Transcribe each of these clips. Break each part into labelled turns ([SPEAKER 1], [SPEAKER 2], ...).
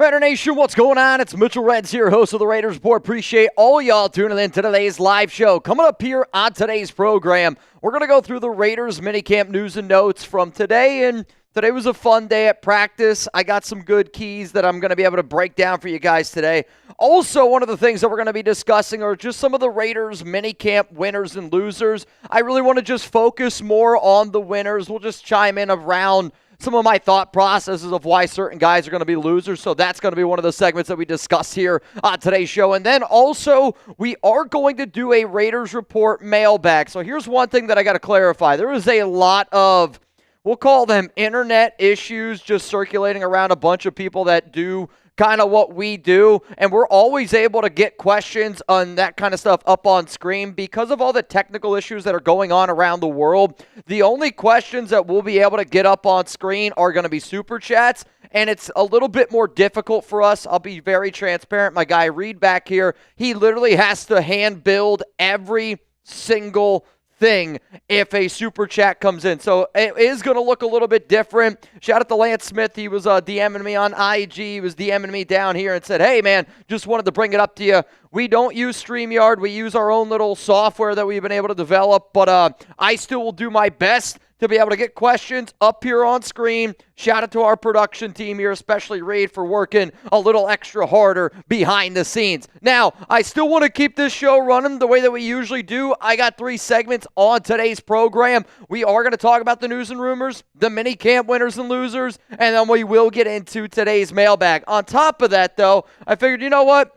[SPEAKER 1] Raider Nation, what's going on? It's Mitchell Reds here, host of the Raiders Report. Appreciate all y'all tuning in to today's live show. Coming up here on today's program, we're going to go through the Raiders minicamp news and notes from today, and today was a fun day at practice. I got some good keys that I'm going to be able to break down for you guys today. Also, one of the things that we're going to be discussing are just some of the Raiders minicamp winners and losers. I really want to just focus more on the winners. We'll just chime in around some of my thought processes of why certain guys are going to be losers. So that's going to be one of the segments that we discuss here on today's show. And then also, we are going to do a Raiders Report mailbag. So here's one thing that I got to clarify. There is a lot of, we'll call them internet issues, just circulating around a bunch of people that do kind of what we do, and we're always able to get questions on that kind of stuff up on screen because of all the technical issues that are going on around the world. The only questions that we'll be able to get up on screen are going to be super chats, and it's a little bit more difficult for us. I'll be very transparent. My guy Reed back here, he literally has to hand build every single thing if a super chat comes in. So it is going to look a little bit different. Shout out to Lance Smith. He was DMing me on IG. He was DMing me down here and said, hey, man, just wanted to bring it up to you. We don't use StreamYard. We use our own little software that we've been able to develop, but I still will do my best to be able to get questions up here on screen. Shout out to our production team here, especially Reed, for working a little extra harder behind the scenes. Now, I still want to keep this show running the way that we usually do. I got 3 segments on today's program. We are going to talk about the news and rumors, the mini camp winners and losers, and then we will get into today's mailbag. On top of that, though, I figured, you know what?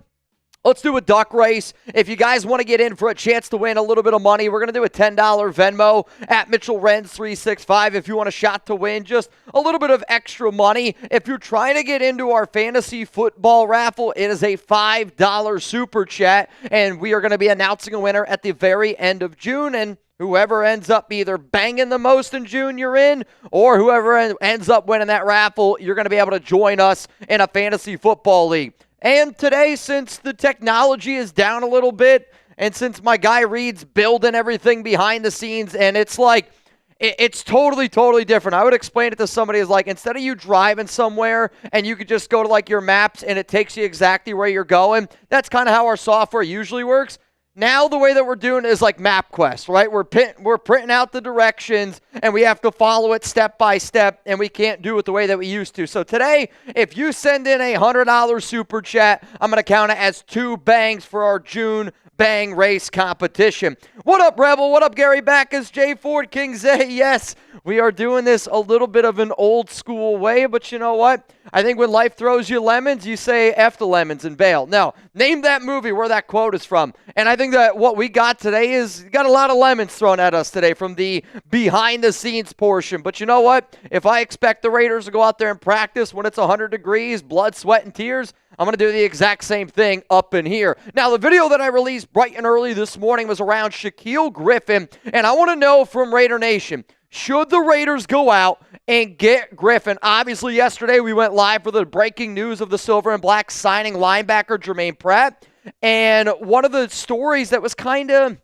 [SPEAKER 1] Let's do a duck race. If you guys want to get in for a chance to win a little bit of money, we're going to do a $10 Venmo at Mitchell Renz 365 if you want a shot to win just a little bit of extra money. If you're trying to get into our fantasy football raffle, it is a $5 super chat, and we are going to be announcing a winner at the very end of June, and whoever ends up either banging the most in June, you're in, or whoever ends up winning that raffle, you're going to be able to join us in a fantasy football league. And today, since the technology is down a little bit, and since my guy Reed's building everything behind the scenes, and it's like, it's totally different. I would explain it to somebody as like, instead of you driving somewhere and you could just go to like your maps and it takes you exactly where you're going, that's kind of how our software usually works. Now the way that we're doing it is like MapQuest, right? We're printing out the directions, and we have to follow it step by step, and we can't do it the way that we used to. So today, if you send in a $100 super chat, I'm going to count it as 2 bangs for our June bang race competition. What up, Rebel? What up, Gary Backus, Jay Ford, King Zay? Yes, we are doing this a little bit of an old school way, but you know what? I think when life throws you lemons, you say F the lemons and bail. Now, name that movie where that quote is from. And I think that what we got today is got a lot of lemons thrown at us today from the behind-the-scenes portion. But you know what? If I expect the Raiders to go out there and practice when it's 100 degrees, blood, sweat, and tears, I'm going to do the exact same thing up in here. Now, the video that I released bright and early this morning was around Shaquill Griffin, and I want to know from Raider Nation, should the Raiders go out and get Griffin? Obviously, yesterday we went live for the breaking news of the Silver and Black signing linebacker Jermaine Pratt, and one of the stories that was kind of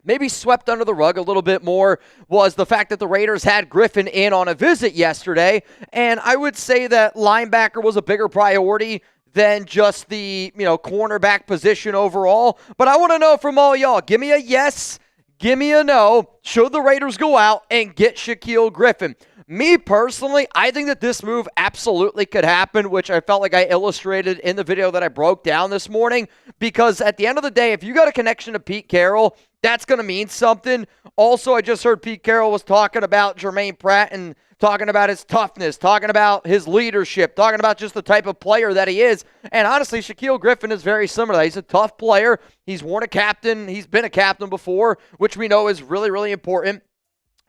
[SPEAKER 1] maybe swept under the rug a little bit more was the fact that the Raiders had Griffin in on a visit yesterday, and I would say that linebacker was a bigger priority than just the, cornerback position overall. But I want to know from all y'all, give me a yes, give me a no. Should the Raiders go out and get Shaquill Griffin? Me personally, I think that this move absolutely could happen, which I felt like I illustrated in the video that I broke down this morning, because at the end of the day, if you got a connection to Pete Carroll, that's going to mean something. Also, I just heard Pete Carroll was talking about Jermaine Pratt and talking about his toughness, talking about his leadership, talking about just the type of player that he is. And honestly, Shaquill Griffin is very similar. He's a tough player. He's worn a captain. He's been a captain before, which we know is really important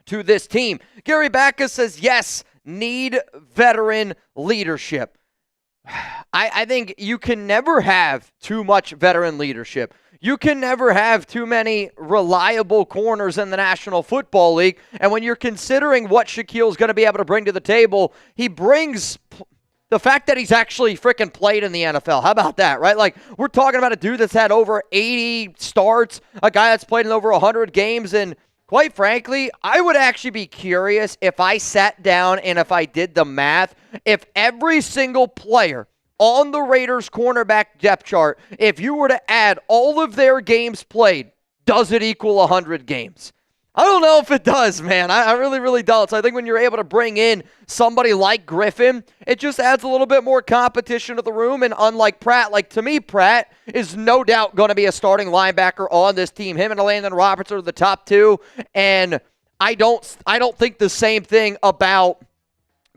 [SPEAKER 1] to this team. Gary Backus says, yes, need veteran leadership. I think you can never have too much veteran leadership. You can never have too many reliable corners in the National Football League. And when you're considering what Shaquill's going to be able to bring to the table, he brings the fact that he's actually freaking played in the NFL. How about that, right? Like, we're talking about a dude that's had over 80 starts, a guy that's played in over 100 games, and quite frankly, I would actually be curious if I sat down and if I did the math, if every single player on the Raiders cornerback depth chart, if you were to add all of their games played, does it equal 100 games? I don't know if it does, man. I really, really don't. So I think when you're able to bring in somebody like Griffin, it just adds a little bit more competition to the room. And unlike Pratt, like to me, Pratt is no doubt going to be a starting linebacker on this team. Him and Landon Roberts are the top two. And I don't think the same thing about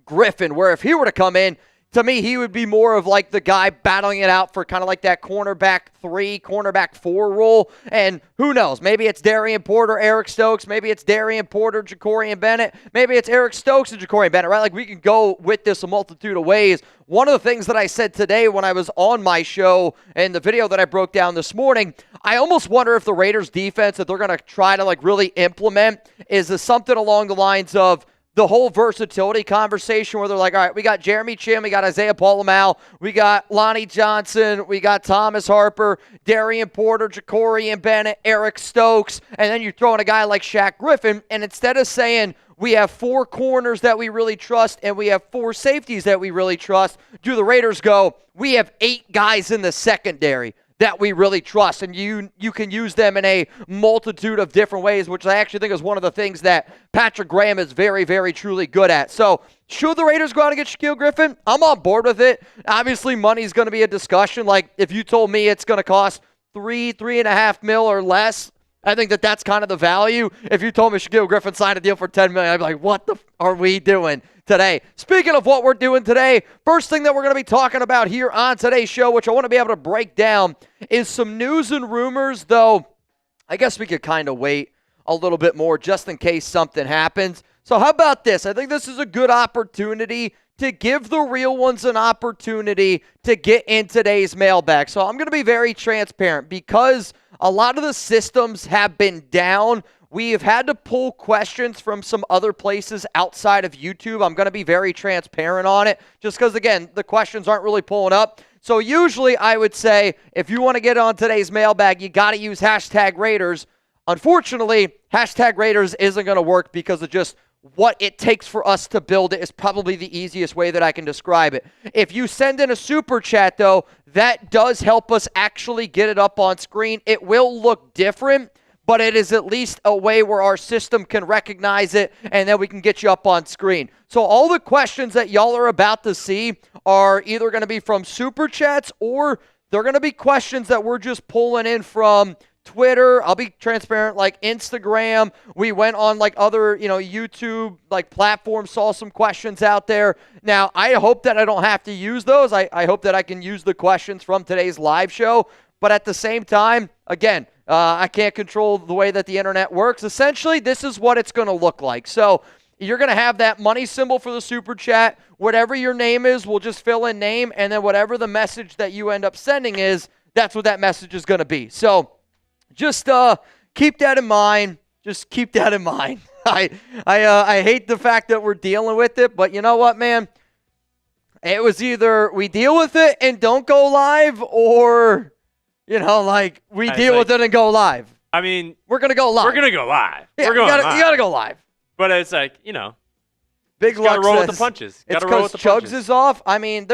[SPEAKER 1] Griffin, where if he were to come in, to me, he would be more of like the guy battling it out for kind of like that cornerback 3, cornerback 4 role. And who knows? Maybe it's Darian Porter, Eric Stokes. Maybe it's Darian Porter, Jacorian Bennett. Maybe it's Eric Stokes and Jacorian Bennett, right? Like we can go with this a multitude of ways. One of the things that I said today when I was on my show and the video that I broke down this morning, I almost wonder if the Raiders defense that they're going to try to like really implement is something along the lines of the whole versatility conversation where they're like, all right, we got Jeremy Chin, we got Isaiah Paul-Amal, we got Lonnie Johnson, we got Thomas Harper, Darian Porter, Jacorian Bennett, Eric Stokes, and then you throw in a guy like Shaq Griffin, and instead of saying we have 4 corners that we really trust and we have 4 safeties that we really trust, do the Raiders go, we have 8 guys in the secondary that we really trust, and you can use them in a multitude of different ways, which I actually think is one of the things that Patrick Graham is very, very truly good at. So should the Raiders go out and get Shaquill Griffin? I'm on board with it. Obviously, money's going to be a discussion. Like, if you told me it's going to cost $3.5 million or less, I think that's kind of the value. If you told me Shaquill Griffin signed a deal for $10 million, I'd be like, what the are we doing today? Speaking of what we're doing today, first thing that we're going to be talking about here on today's show, which I want to be able to break down, is some news and rumors, though I guess we could kind of wait a little bit more just in case something happens. So how about this? I think this is a good opportunity to give the real ones an opportunity to get in today's mailbag. So I'm going to be very transparent because a lot of the systems have been down. We have had to pull questions from some other places outside of YouTube. I'm going to be very transparent on it just because, again, the questions aren't really pulling up. So usually I would say if you want to get on today's mailbag, you got to use hashtag Raiders. Unfortunately, hashtag Raiders isn't going to work because of just what it takes for us to build it is probably the easiest way that I can describe it. If you send in a super chat, though, that does help us actually get it up on screen. It will look different, but it is at least a way where our system can recognize it, and then we can get you up on screen. So all the questions that y'all are about to see are either going to be from super chats or they're going to be questions that we're just pulling in from Twitter. I'll be transparent, like Instagram. We went on like other, YouTube like platforms, saw some questions out there. Now, I hope that I don't have to use those. I hope that I can use the questions from today's live show. But at the same time, again, I can't control the way that the internet works. Essentially, this is what it's going to look like. So you're going to have that money symbol for the super chat. Whatever your name is, we'll just fill in name. And then whatever the message that you end up sending is, that's what that message is going to be. So just keep that in mind. Just keep that in mind. I hate the fact that we're dealing with it, but you know what, man? It was either we deal with it and don't go live, or we deal with it and go live.
[SPEAKER 2] I mean,
[SPEAKER 1] we're gonna go live.
[SPEAKER 2] We're gonna go live.
[SPEAKER 1] Yeah,
[SPEAKER 2] we're going live.
[SPEAKER 1] You gotta go live.
[SPEAKER 2] But it's like
[SPEAKER 1] Big
[SPEAKER 2] Luck gotta roll with the punches.
[SPEAKER 1] It's because Chugs is off. I mean,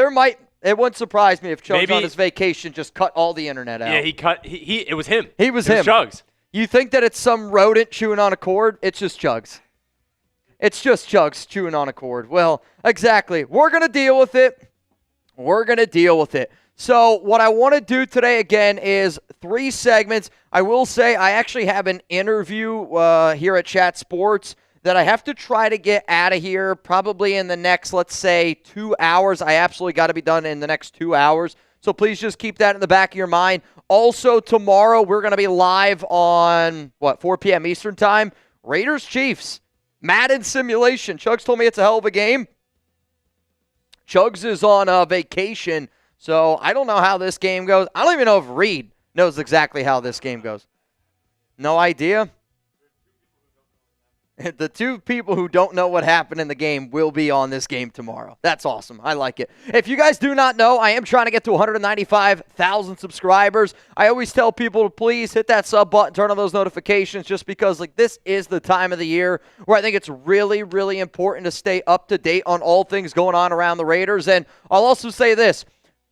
[SPEAKER 1] it wouldn't surprise me if Chugs on his vacation just cut all the internet out.
[SPEAKER 2] Yeah, it was him.
[SPEAKER 1] It was him.
[SPEAKER 2] Chugs.
[SPEAKER 1] You think that it's some rodent chewing on a cord? It's just Chugs. It's just Chugs chewing on a cord. Well, exactly. We're going to deal with it. So what I want to do today, again, is 3 segments. I will say I actually have an interview here at Chat Sports that I have to try to get out of here probably in the next, let's say, 2 hours. I absolutely got to be done in the next 2 hours. So please just keep that in the back of your mind. Also, tomorrow we're going to be live on, 4 p.m. Eastern time. Raiders-Chiefs. Madden simulation. Chugs told me it's a hell of a game. Chugs is on vacation, so I don't know how this game goes. I don't even know if Reed knows exactly how this game goes. No idea. The 2 people who don't know what happened in the game will be on this game tomorrow. That's awesome. I like it. If you guys do not know, I am trying to get to 195,000 subscribers. I always tell people to please hit that sub button, turn on those notifications, just because this is the time of the year where I think it's really, really important to stay up to date on all things going on around the Raiders. And I'll also say this.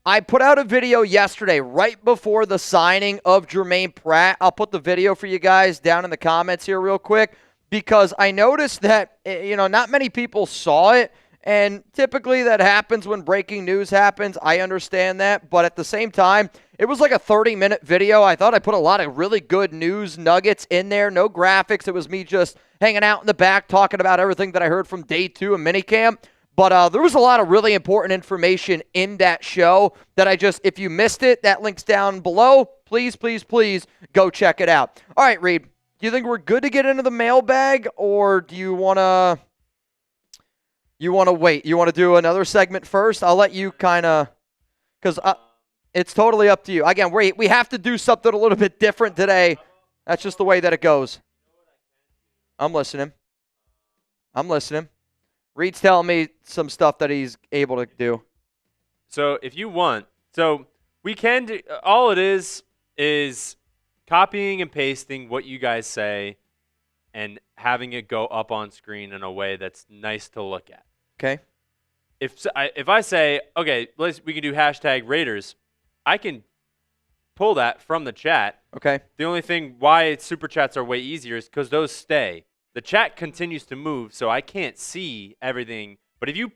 [SPEAKER 1] I put out a video yesterday right before the signing of Jermaine Pratt. I'll put the video for you guys down in the comments here real quick because I noticed that, not many people saw it. And typically that happens when breaking news happens. I understand that. But at the same time, it was like a 30-minute video. I thought I put a lot of really good news nuggets in there. No graphics. It was me just hanging out in the back talking about everything that I heard from day 2 of minicamp. But there was a lot of really important information in that show that if you missed it, that link's down below. Please, please, please go check it out. All right, Reed, do you think we're good to get into the mailbag, or do you want to wait? You want to do another segment first? I'll let you because it's totally up to you. Again, we have to do something a little bit different today. That's just the way that it goes. I'm listening. Reed's telling me some stuff that he's able to do.
[SPEAKER 2] So if you want, we can do, all it is copying and pasting what you guys say and having it go up on screen in a way that's nice to look at.
[SPEAKER 1] Okay.
[SPEAKER 2] If I say, okay, we can do hashtag Raiders, I can pull that from the chat.
[SPEAKER 1] Okay.
[SPEAKER 2] The only thing why super chats are way easier is because those stay. The chat continues to move, so I can't see everything. But if you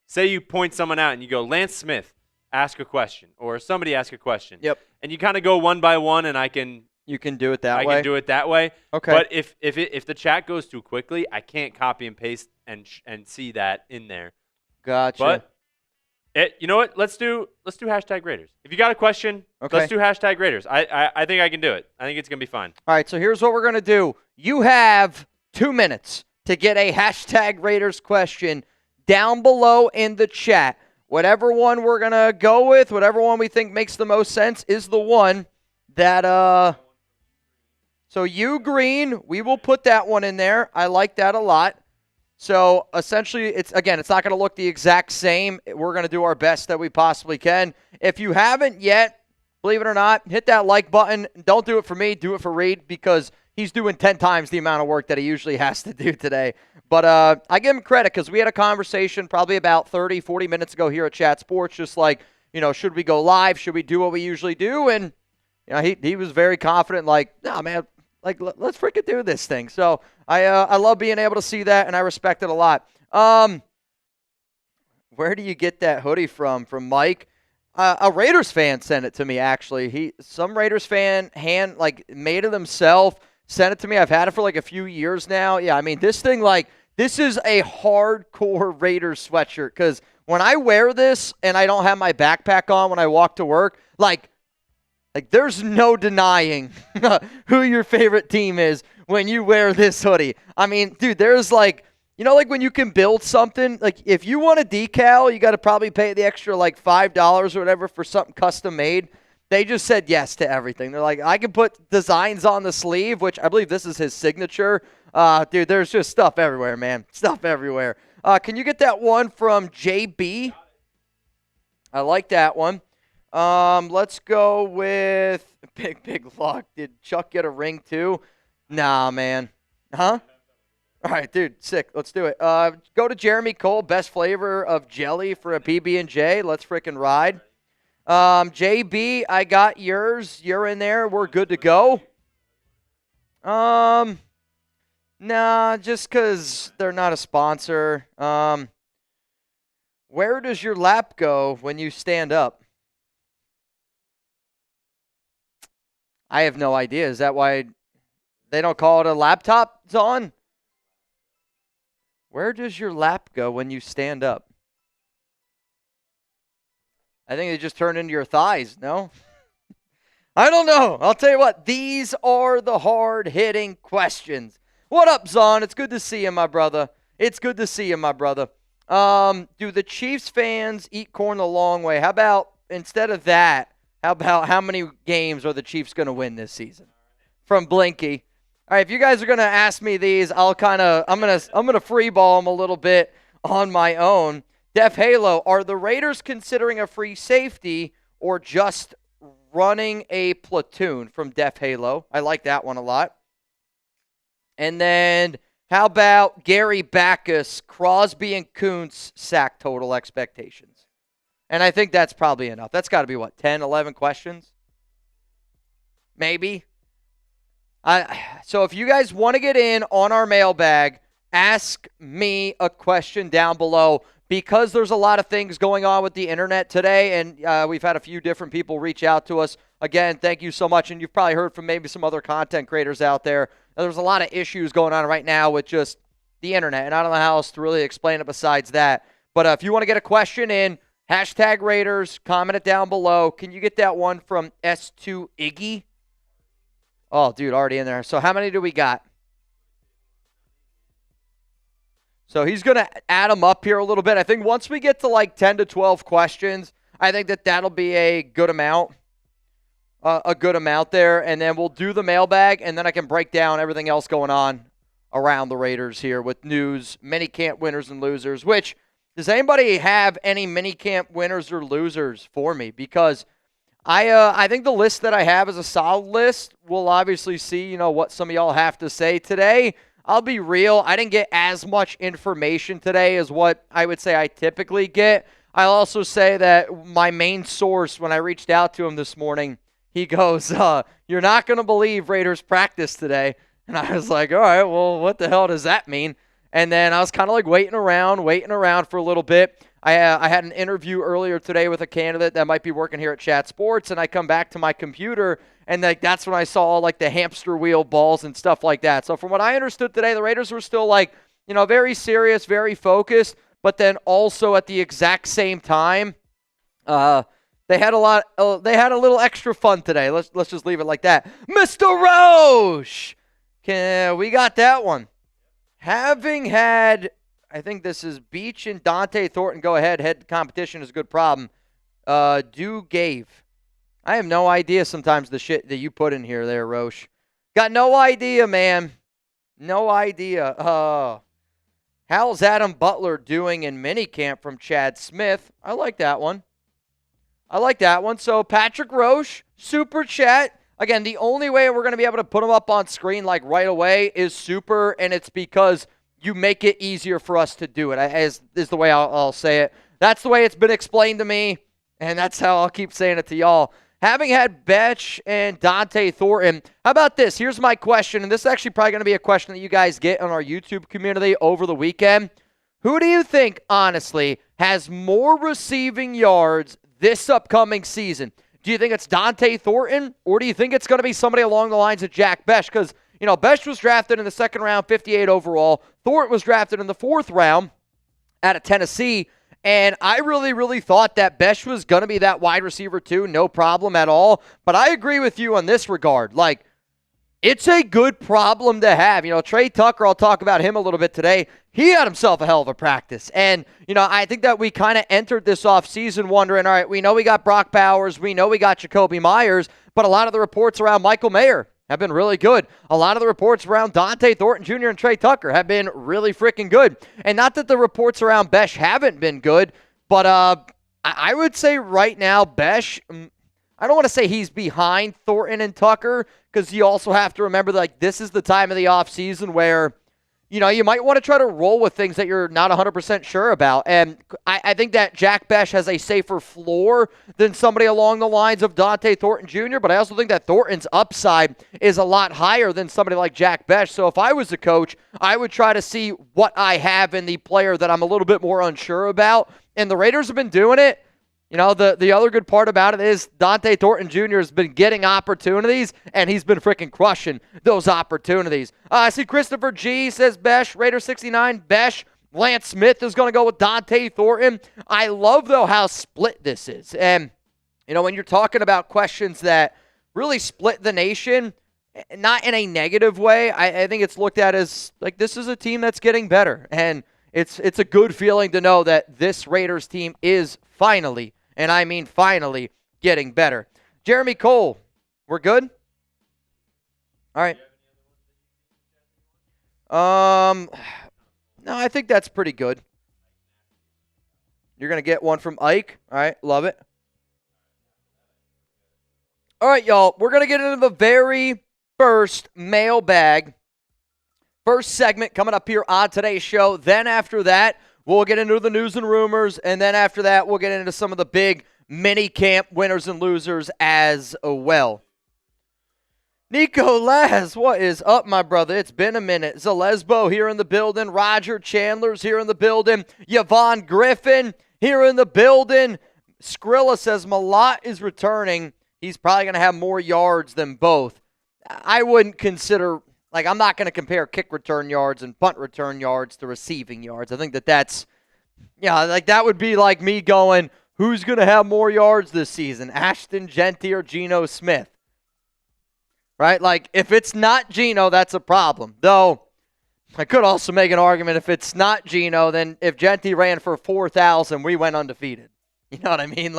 [SPEAKER 2] say you point someone out and you go, Lance Smith, ask a question, or somebody ask a question.
[SPEAKER 1] Yep.
[SPEAKER 2] And you kind of go one by one, and
[SPEAKER 1] you can do it that way.
[SPEAKER 2] I can do it that way.
[SPEAKER 1] Okay.
[SPEAKER 2] But if the chat goes too quickly, I can't copy and paste and see that in there.
[SPEAKER 1] Gotcha.
[SPEAKER 2] But you know what? Let's do hashtag Raiders. If you got a question,
[SPEAKER 1] okay,
[SPEAKER 2] let's do hashtag Raiders. I think I can do it. I think it's gonna be fine.
[SPEAKER 1] All right. So here's what we're gonna do. You have 2 minutes to get a hashtag Raiders question down below in the chat. Whatever one we're going to go with, whatever one we think makes the most sense is the one that, so you green, we will put that one in there. I like that a lot. So essentially, it's not going to look the exact same. We're going to do our best that we possibly can. If you haven't yet, believe it or not, hit that like button. Don't do it for me. Do it for Reed because he's doing 10 times the amount of work that he usually has to do today. But I give him credit because we had a conversation probably about 30, 40 minutes ago here at Chat Sports, just like, should we go live? Should we do what we usually do? And he was very confident, like, nah, man, like, let's freaking do this thing. So I love being able to see that, and I respect it a lot. Where do you get that hoodie from? From Mike? A Raiders fan sent it to me, actually. Some Raiders fan made it himself. Sent it to me. I've had it for like a few years now. Yeah, I mean, this thing, this is a hardcore Raiders sweatshirt because when I wear this and I don't have my backpack on when I walk to work, like there's no denying who your favorite team is when you wear this hoodie. I mean, dude, there's when you can build something, if you want a decal, you got to probably pay the extra $5 or whatever for something custom made. They just said yes to everything. They're like, I can put designs on the sleeve, which I believe this is his signature. Dude, there's just stuff everywhere, man. Stuff everywhere. Can you get that one from JB? I like that one. Let's go with Big Luck. Did Chuck get a ring too? Nah, man. Huh? All right, dude, sick. Let's do it. Go to Jeremy Cole, best flavor of jelly for a PB&J. Let's freaking ride. JB, I got yours. You're in there. We're good to go. Nah, just because they're not a sponsor. Where does your lap go when you stand up? I have no idea. Is that why they don't call it a laptop on? Where does your lap go when you stand up? I think they just turn into your thighs, no? I don't know. I'll tell you what. These are the hard-hitting questions. What up, Zon? It's good to see you, my brother. It's good to see you, my brother. Do the Chiefs fans eat corn the long way? How about, instead of that, how many games are the Chiefs going to win this season? From Blinky. All right, if you guys are going to ask me these, I'm going to free ball them a little bit on my own. Def Halo, are the Raiders considering a free safety or just running a platoon? From Def Halo. I like that one a lot. And then how about Gary Backus, Crosby, and Kuntz sack total expectations? And I think that's probably enough. That's got to be, 10, 11 questions? Maybe. So if you guys want to get in on our mailbag, ask me a question down below, because there's a lot of things going on with the internet today, and we've had a few different people reach out to us. Again, thank you so much, and you've probably heard from maybe some other content creators out there. There's a lot of issues going on right now with just the internet, and I don't know how else to really explain it besides that. But if you want to get a question in, hashtag Raiders, comment it down below. Can you get that one from S2 Iggy? Oh, dude, already in there. So how many do we got? So he's going to add them up here a little bit. I think once we get to like 10 to 12 questions, I think that'll be a good amount. A good amount there. And then we'll do the mailbag, and then I can break down everything else going on around the Raiders here with news, minicamp winners and losers. Which, does anybody have any minicamp winners or losers for me? Because I think the list that I have is a solid list. We'll obviously see, what some of y'all have to say today. I'll be real. I didn't get as much information today as what I would say I typically get. I'll also say that my main source, when I reached out to him this morning, he goes, you're not going to believe Raiders practice today. And I was like, all right, well, what the hell does that mean? And then I was kind of like waiting around for a little bit. I had an interview earlier today with a candidate that might be working here at Chat Sports, and I come back to my computer, and that's when I saw all like the hamster wheel balls and stuff like that. So from what I understood today, the Raiders were still like, very serious, very focused, but then also at the exact same time, they had a little extra fun today. Let's just leave it like that. Mr. Roche, we got that one. Having had, I think this is Beach and Dante Thornton go ahead. Head competition is a good problem. Gave. I have no idea sometimes the shit that you put in here there, Roche. Got no idea, man. No idea. How's Adam Butler doing in minicamp from Chad Smith? I like that one. So Patrick Roche, super chat. Again, the only way we're going to be able to put them up on screen like right away is super, and it's because you make it easier for us to do it, is the way I'll say it. That's the way it's been explained to me, and that's how I'll keep saying it to y'all. Having had Betch and Dante Thornton, how about this? Here's my question, and this is actually probably going to be a question that you guys get on our YouTube community over the weekend. Who do you think, honestly, has more receiving yards this upcoming season? Do you think it's Dante Thornton, or do you think it's going to be somebody along the lines of Jack Bech? Because, Bech was drafted in the second round, 58 overall. Thornton was drafted in the fourth round out of Tennessee. And I really, really thought that Bech was going to be that wide receiver too, no problem at all. But I agree with you on this regard. Like, it's a good problem to have. Trey Tucker, I'll talk about him a little bit today. He had himself a hell of a practice. And, I think that we kind of entered this offseason wondering, all right, we know we got Brock Bowers. We know we got Jacoby Myers. But a lot of the reports around Michael Mayer have been really good. A lot of the reports around Dante Thornton Jr. and Trey Tucker have been really freaking good. And not that the reports around Bech haven't been good, but I would say right now, Bech, I don't want to say he's behind Thornton and Tucker, because you also have to remember that this is the time of the offseason where, you might want to try to roll with things that you're not 100% sure about. And I think that Jack Bech has a safer floor than somebody along the lines of Dante Thornton Jr., but I also think that Thornton's upside is a lot higher than somebody like Jack Bech. So if I was a coach, I would try to see what I have in the player that I'm a little bit more unsure about. And the Raiders have been doing it. The other good part about it is Dante Thornton Jr. has been getting opportunities, and he's been freaking crushing those opportunities. I see Christopher G. says Bech, Raider 69, Bech. Lance Smith is going to go with Dante Thornton. I love, though, how split this is. And, when you're talking about questions that really split the nation, not in a negative way, I think it's looked at as, like, this is a team that's getting better. And it's a good feeling to know that this Raiders team is finally, and I mean finally, getting better. Jeremy Cole, we're good? All right. No, I think that's pretty good. You're going to get one from Ike. All right, love it. All right, y'all, we're going to get into the very first mailbag. First segment coming up here on today's show. Then after that, We'll get into the news and rumors, and then after that, we'll get into some of the big mini-camp winners and losers as well. Nico Laz, what is up, my brother? It's been a minute. Zalesbo here in the building. Roger Chandler's here in the building. Yvonne Griffin here in the building. Skrilla says Malott is returning. He's probably going to have more yards than both. I wouldn't consider, I'm not going to compare kick return yards and punt return yards to receiving yards. I think that's, that would be like me going, who's going to have more yards this season, Ashton Jeanty or Geno Smith? Right? If it's not Geno, that's a problem. Though, I could also make an argument if it's not Geno, then if Jeanty ran for 4,000, we went undefeated. You know what I mean?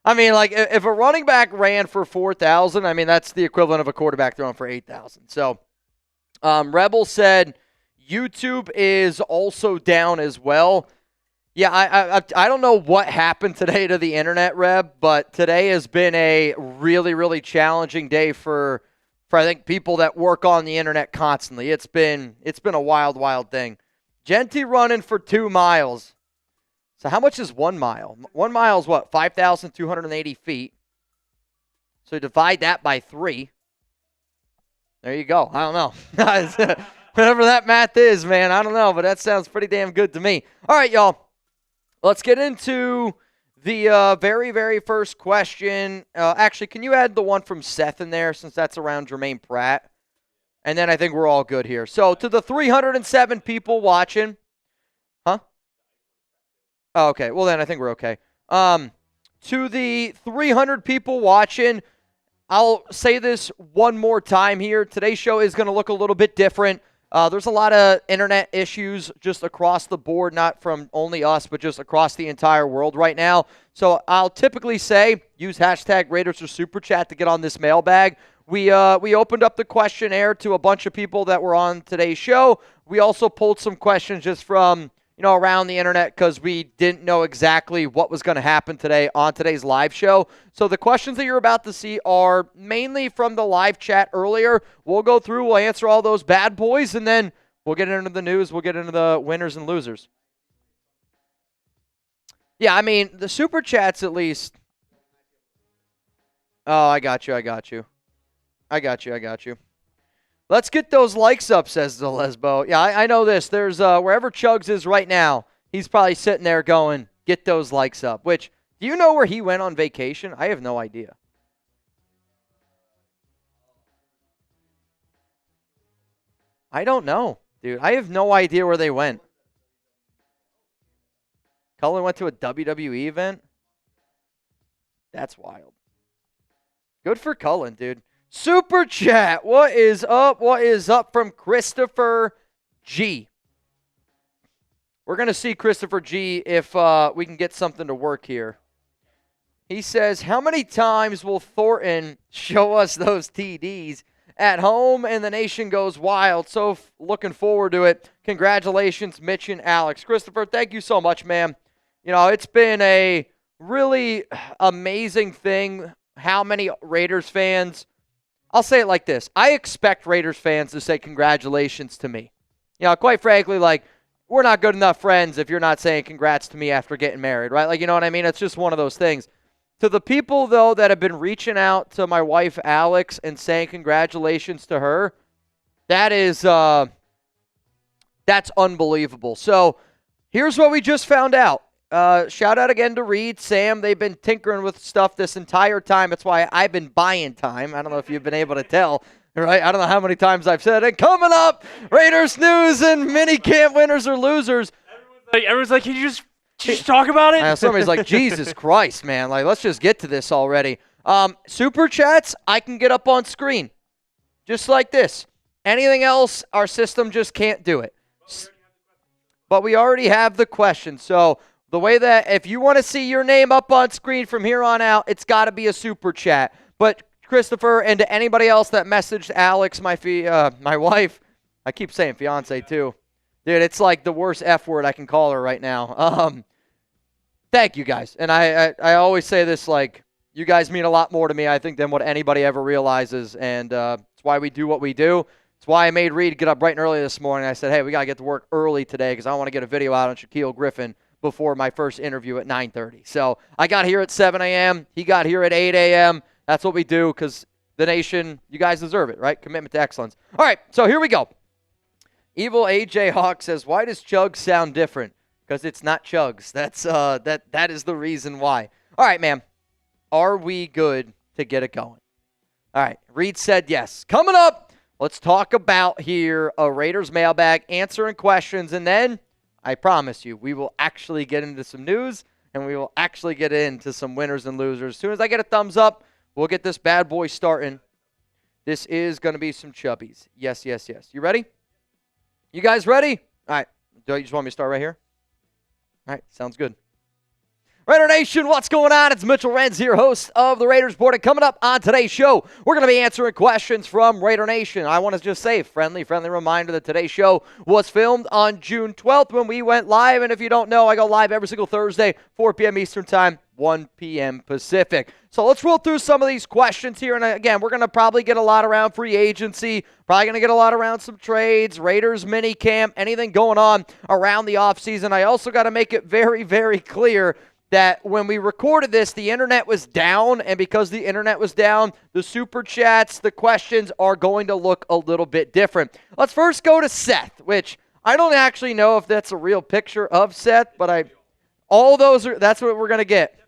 [SPEAKER 1] If a running back ran for 4,000, that's the equivalent of a quarterback throwing for 8,000. So, Rebel said YouTube is also down as well. Yeah, I don't know what happened today to the internet, Reb, but today has been a really, really challenging day for I think people that work on the internet constantly. It's been a wild, wild thing. Jeanty running for 2 miles. So how much is 1 mile? 1 mile is what? 5,280 feet. So divide that by 3. There you go. I don't know. Whatever that math is, man, I don't know, but that sounds pretty damn good to me. All right, y'all. Let's get into the very, very first question. Actually, can you add the one from Seth in there since that's around Jermaine Pratt? And then I think we're all good here. So to the 307 people watching. Huh? Oh, okay. Well, then I think we're okay. To the 300 people watching, I'll say this one more time here. Today's show is going to look a little bit different. There's a lot of internet issues just across the board, not from only us, but just across the entire world right now. So I'll typically say use hashtag Raiders or Super Chat to get on this mailbag. We opened up the questionnaire to a bunch of people that were on today's show. We also pulled some questions just from around the internet because we didn't know exactly what was going to happen today on today's live show. So the questions that you're about to see are mainly from the live chat earlier. We'll go through, we'll answer all those bad boys, and then we'll get into the news, we'll get into the winners and losers. Yeah, the super chats at least. Oh, I got you. Let's get those likes up, says the Lesbo. Yeah, I know this. There's wherever Chugs is right now, he's probably sitting there going, get those likes up. Which, do you know where he went on vacation? I have no idea. I don't know, dude. I have no idea where they went. Cullen went to a WWE event? That's wild. Good for Cullen, dude. Super chat. What is up? What is up from Christopher G? We're going to see Christopher G if we can get something to work here. He says, how many times will Thornton show us those TDs at home and the nation goes wild? So looking forward to it. Congratulations, Mitch and Alex. Christopher, thank you so much, man. It's been a really amazing thing how many Raiders fans, I'll say it like this. I expect Raiders fans to say congratulations to me. Quite frankly, we're not good enough friends if you're not saying congrats to me after getting married, right? You know what I mean? It's just one of those things. To the people, though, that have been reaching out to my wife, Alex, and saying congratulations to her, that's unbelievable. So here's what we just found out. Shout out again to Reed, Sam. They've been tinkering with stuff this entire time. That's why I've been buying time. I don't know if you've been able to tell, right? I don't know how many times I've said it. Coming up, Raiders news and minicamp winners or losers.
[SPEAKER 2] Everyone's like, can you just talk about it?
[SPEAKER 1] Somebody's like, Jesus Christ, man. Let's just get to this already. Super chats, I can get up on screen. Just like this. Anything else, our system just can't do it. But we already have the question. So the way that if you want to see your name up on screen from here on out, it's got to be a super chat. But Christopher and to anybody else that messaged Alex, my wife, I keep saying fiance too. Dude, it's like the worst F word I can call her right now. Thank you guys. And I always say this, you guys mean a lot more to me, I think, than what anybody ever realizes. And it's why we do what we do. That's why I made Reed get up bright and early this morning. I said, hey, we got to get to work early today because I want to get a video out on Shaquill Griffin before my first interview at 9:30. So I got here at 7 a.m. He got here at 8 a.m. That's what we do because the nation, you guys deserve it, right? Commitment to excellence. All right, so here we go. Evil AJ Hawk says, why does Chugs sound different? Because it's not Chugs. That is the reason why. All right, man. Are we good to get it going? All right. Reed said yes. Coming up, let's talk about here a Raiders mailbag, answering questions, and then I promise you we will actually get into some news and we will actually get into some winners and losers. As soon as I get a thumbs up, we'll get this bad boy starting. This is going to be some chubbies. Yes, yes, yes. You ready? You guys ready? All right. Do you just want me to start right here? All right. Sounds good. Raider Nation, what's going on? It's Mitchell Renz here, host of the Raiders Report. And coming up on today's show, we're going to be answering questions from Raider Nation. I want to just say, friendly reminder that today's show was filmed on June 12th when we went live. And if you don't know, I go live every single Thursday, 4 p.m. Eastern Time, 1 p.m. Pacific. So let's roll through some of these questions here. And again, we're going to probably get a lot around free agency, probably going to get a lot around some trades, Raiders minicamp, anything going on around the offseason. I also got to make it very, very clear that when we recorded this, the internet was down, and because the internet was down, the super chats, the questions are going to look a little bit different. Let's first go to Seth, which I don't actually know if that's a real picture of Seth, but that's what we're going to get.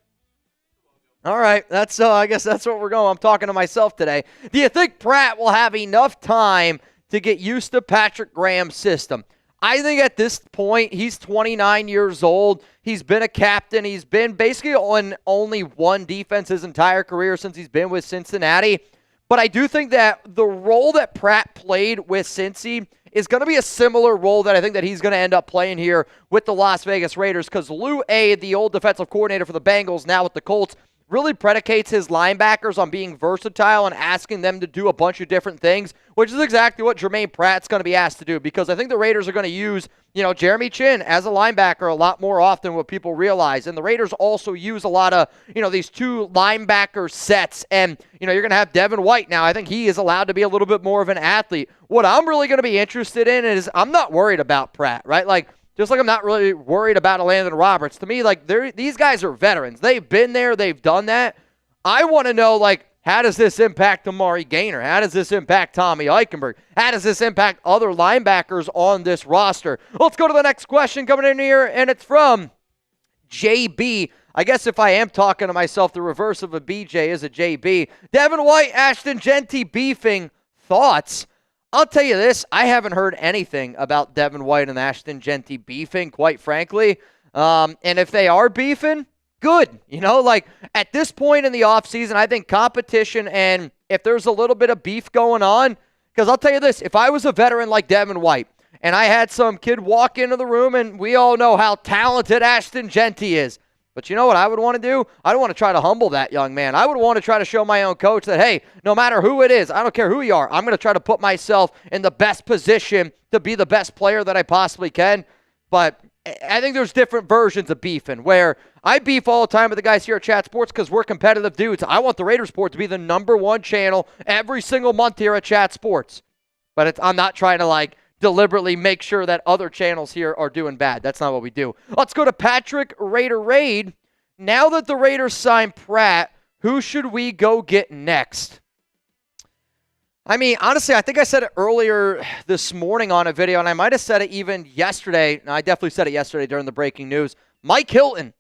[SPEAKER 1] All right, I guess that's what we're going. I'm talking to myself today. Do you think Pratt will have enough time to get used to Patrick Graham's system? I think at this point, he's 29 years old. He's been a captain. He's been basically on only one defense his entire career since he's been with Cincinnati. But I do think that the role that Pratt played with Cincy is going to be a similar role that I think that he's going to end up playing here with the Las Vegas Raiders, because Lou A., the old defensive coordinator for the Bengals, now with the Colts, really predicates his linebackers on being versatile and asking them to do a bunch of different things, which is exactly what Jermaine Pratt's going to be asked to do, because I think the Raiders are going to use, Jeremy Chin as a linebacker a lot more often than what people realize. And the Raiders also use a lot of, these two linebacker sets. And, you're going to have Devin White now. I think he is allowed to be a little bit more of an athlete. What I'm really going to be interested in is I'm not worried about Pratt, right? Just like I'm not really worried about Landon Roberts. To me, these guys are veterans. They've been there. They've done that. I want to know, how does this impact Amari Gaynor? How does this impact Tommy Eichenberg? How does this impact other linebackers on this roster? Let's go to the next question coming in here, and it's from JB. I guess if I am talking to myself, the reverse of a BJ is a JB. Devin White, Ashton Genty beefing. Thoughts? I'll tell you this, I haven't heard anything about Devin White and Ashton Genty beefing, quite frankly. And if they are beefing, good. At this point in the offseason, I think competition, and if there's a little bit of beef going on, because I'll tell you this, if I was a veteran like Devin White, and I had some kid walk into the room, and we all know how talented Ashton Genty is, but you know what I would want to do? I don't want to try to humble that young man. I would want to try to show my own coach that, hey, no matter who it is, I don't care who you are, I'm going to try to put myself in the best position to be the best player that I possibly can. But I think there's different versions of beefing, where I beef all the time with the guys here at Chat Sports because we're competitive dudes. I want the Raiders Report to be the #1 channel every single month here at Chat Sports. But I'm not trying to, deliberately make sure that other channels here are doing bad. That's not what we do. Let's go to Patrick Raider Raid. Now that the Raiders signed Pratt, who should we go get next? I mean, honestly, I think I said it earlier this morning on a video, and I might have said it even yesterday. I definitely said it yesterday during the breaking news. Mike Hilton.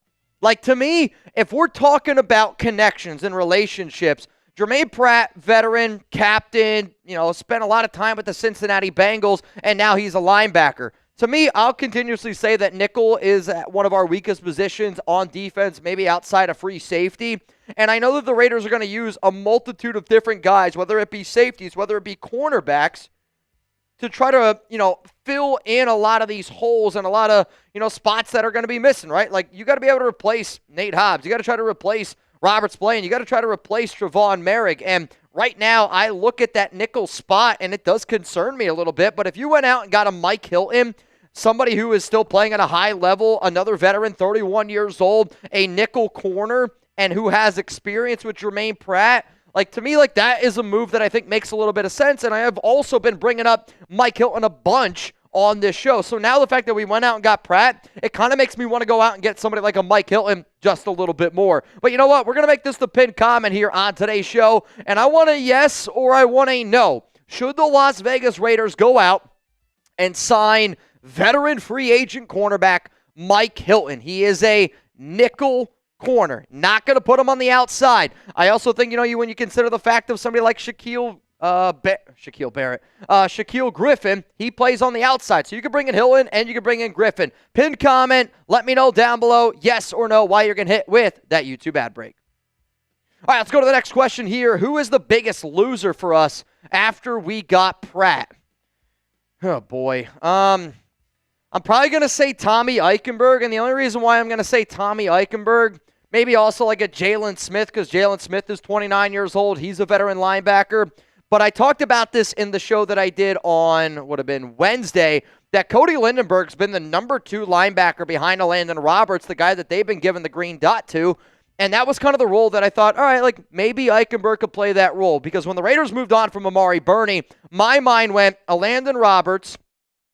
[SPEAKER 1] To me, if we're talking about connections and relationships, Jermaine Pratt, veteran, captain, spent a lot of time with the Cincinnati Bengals, and now he's a linebacker. To me, I'll continuously say that nickel is one of our weakest positions on defense, maybe outside of free safety. And I know that the Raiders are going to use a multitude of different guys, whether it be safeties, whether it be cornerbacks, to try to, fill in a lot of these holes and a lot of, spots that are going to be missing, right? You got to be able to replace Nate Hobbs. You got to try to replace Roberts playing. You got to try to replace Trevon Merrick. And right now, I look at that nickel spot, and it does concern me a little bit. But if you went out and got a Mike Hilton, somebody who is still playing at a high level, another veteran, 31 years old, a nickel corner, and who has experience with Jermaine Pratt, Like, to me, like, that is a move that I think makes a little bit of sense, and I have also been bringing up Mike Hilton a bunch on this show. So now the fact that we went out and got Pratt, it kind of makes me want to go out and get somebody like a Mike Hilton just a little bit more. But you know what? We're going to make this the pinned comment here on today's show, and I want a yes or I want a no. Should the Las Vegas Raiders go out and sign veteran free agent cornerback Mike Hilton? He is a nickel corner. Not going to put him on the outside. I also think, when you consider the fact of somebody like Shaquill Griffin, he plays on the outside. So you can bring in Hilton and you can bring in Griffin. Pin comment. Let me know down below, yes or no, why you're going to hit with that YouTube ad break. All right, let's go to the next question here. Who is the biggest loser for us after we got Pratt? Oh, boy. I'm probably going to say Tommy Eichenberg, and the only reason why I'm going to say Tommy Eichenberg, maybe also like a Jalen Smith, because Jalen Smith is 29 years old. He's a veteran linebacker. But I talked about this in the show that I did on, would have been Wednesday, that Cody Lindenberg's been the number 2 linebacker behind Landon Roberts, the guy that they've been given the green dot to. And that was kind of the role that I thought, all right, like maybe Eichenberg could play that role. Because when the Raiders moved on from Amari Burney, my mind went Landon Roberts,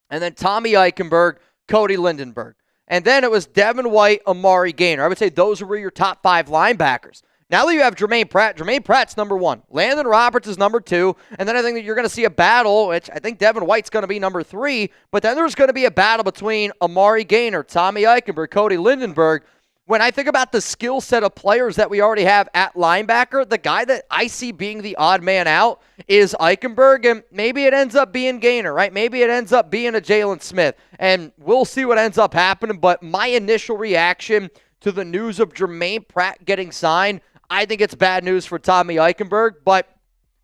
[SPEAKER 1] and then Tommy Eichenberg, Cody Lindenberg. And then it was Devin White, Amari Gaynor. I would say those were your top 5 linebackers. Now that you have Jermaine Pratt's number 1. Landon Roberts is number 2. And then I think that you're going to see a battle, which I think Devin White's going to be number 3. But then there's going to be a battle between Amari Gaynor, Tommy Eichenberg, Cody Lindenberg. When I think about the skill set of players that we already have at linebacker, the guy that I see being the odd man out is Eichenberg, and maybe it ends up being Gaynor, right? Maybe it ends up being a Jalen Smith, and we'll see what ends up happening. But my initial reaction to the news of Jermaine Pratt getting signed, I think it's bad news for Tommy Eichenberg, but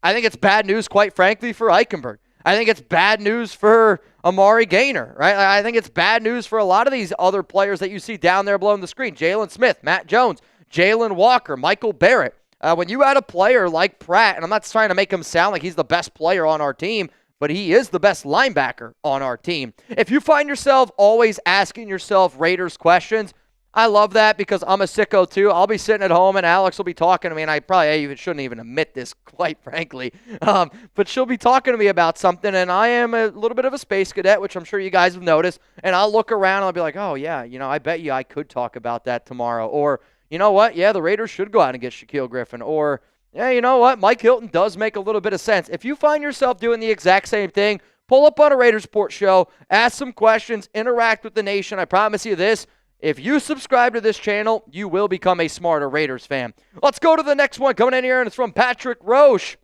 [SPEAKER 1] I think it's bad news, quite frankly, for Eichenberg. I think it's bad news for Amari Gaynor, right? I think it's bad news for a lot of these other players that you see down there below the screen. Jalen Smith, Matt Jones, Jalen Walker, Michael Barrett. When you add a player like Pratt, and I'm not trying to make him sound like he's the best player on our team, but he is the best linebacker on our team. If you find yourself always asking yourself Raiders questions, I love that because I'm a sicko too. I'll be sitting at home and Alex will be talking to me, and I probably shouldn't even admit this, quite frankly. But she'll be talking to me about something, and I am a little bit of a space cadet, which I'm sure you guys have noticed. And I'll look around and I'll be like, oh, yeah, I bet you I could talk about that tomorrow. Or, you know what? Yeah, the Raiders should go out and get Shaquill Griffin. Or, yeah, you know what? Mike Hilton does make a little bit of sense. If you find yourself doing the exact same thing, pull up on a Raiders Report show, ask some questions, interact with the nation. I promise you this. If you subscribe to this channel, you will become a smarter Raiders fan. Let's go to the next one coming in here, and it's from Patrick Roche,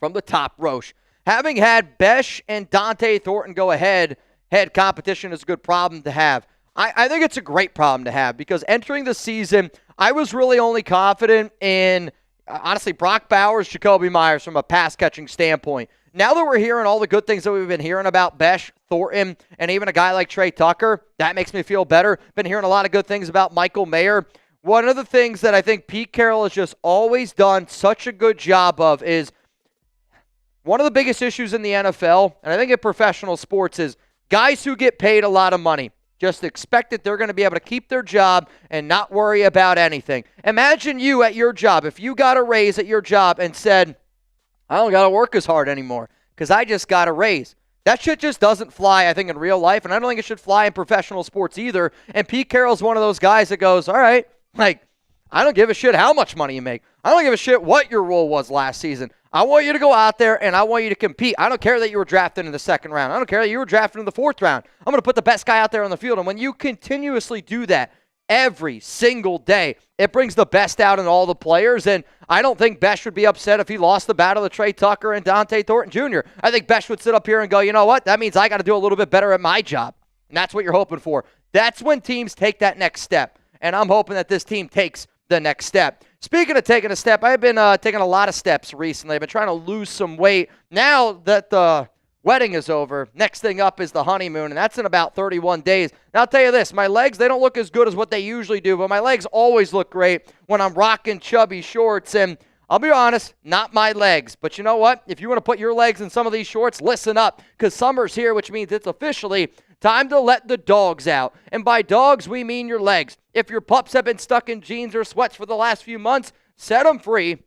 [SPEAKER 1] from the top Roche. Having had Besh and Dante Thornton go head competition is a good problem to have. I think it's a great problem to have because entering the season, I was really only confident in, honestly, Brock Bowers, Jacoby Myers from a pass-catching standpoint. Now that we're hearing all the good things that we've been hearing about Besh, Thornton, and even a guy like Trey Tucker, that makes me feel better. Been hearing a lot of good things about Michael Mayer. One of the things that I think Pete Carroll has just always done such a good job of is one of the biggest issues in the NFL, and I think in professional sports, is guys who get paid a lot of money just expect that they're going to be able to keep their job and not worry about anything. Imagine you at your job. If you got a raise at your job and said, I don't got to work as hard anymore because I just got a raise. That shit just doesn't fly, I think, in real life, and I don't think it should fly in professional sports either. And Pete Carroll's one of those guys that goes, all right, like, I don't give a shit how much money you make. I don't give a shit what your role was last season. I want you to go out there, and I want you to compete. I don't care that you were drafted in the 2nd round. I don't care that you were drafted in the 4th round. I'm going to put the best guy out there on the field, and when you continuously do that, every single day, it brings the best out in all the players, and I don't think Besh would be upset if he lost the battle to Trey Tucker and Dante Thornton Jr. I think Besh would sit up here and go, you know what? That means I got to do a little bit better at my job, and that's what you're hoping for. That's when teams take that next step, and I'm hoping that this team takes the next step. Speaking of taking a step, I've been taking a lot of steps recently. I've been trying to lose some weight. Now that the wedding is over, next thing up is the honeymoon, and that's in about 31 days. Now, I'll tell you this, my legs, they don't look as good as what they usually do, but my legs always look great when I'm rocking chubby shorts, and I'll be honest, not my legs. But you know what? If you want to put your legs in some of these shorts, listen up, because summer's here, which means it's officially time to let the dogs out. And by dogs, we mean your legs. If your pups have been stuck in jeans or sweats for the last few months, set them free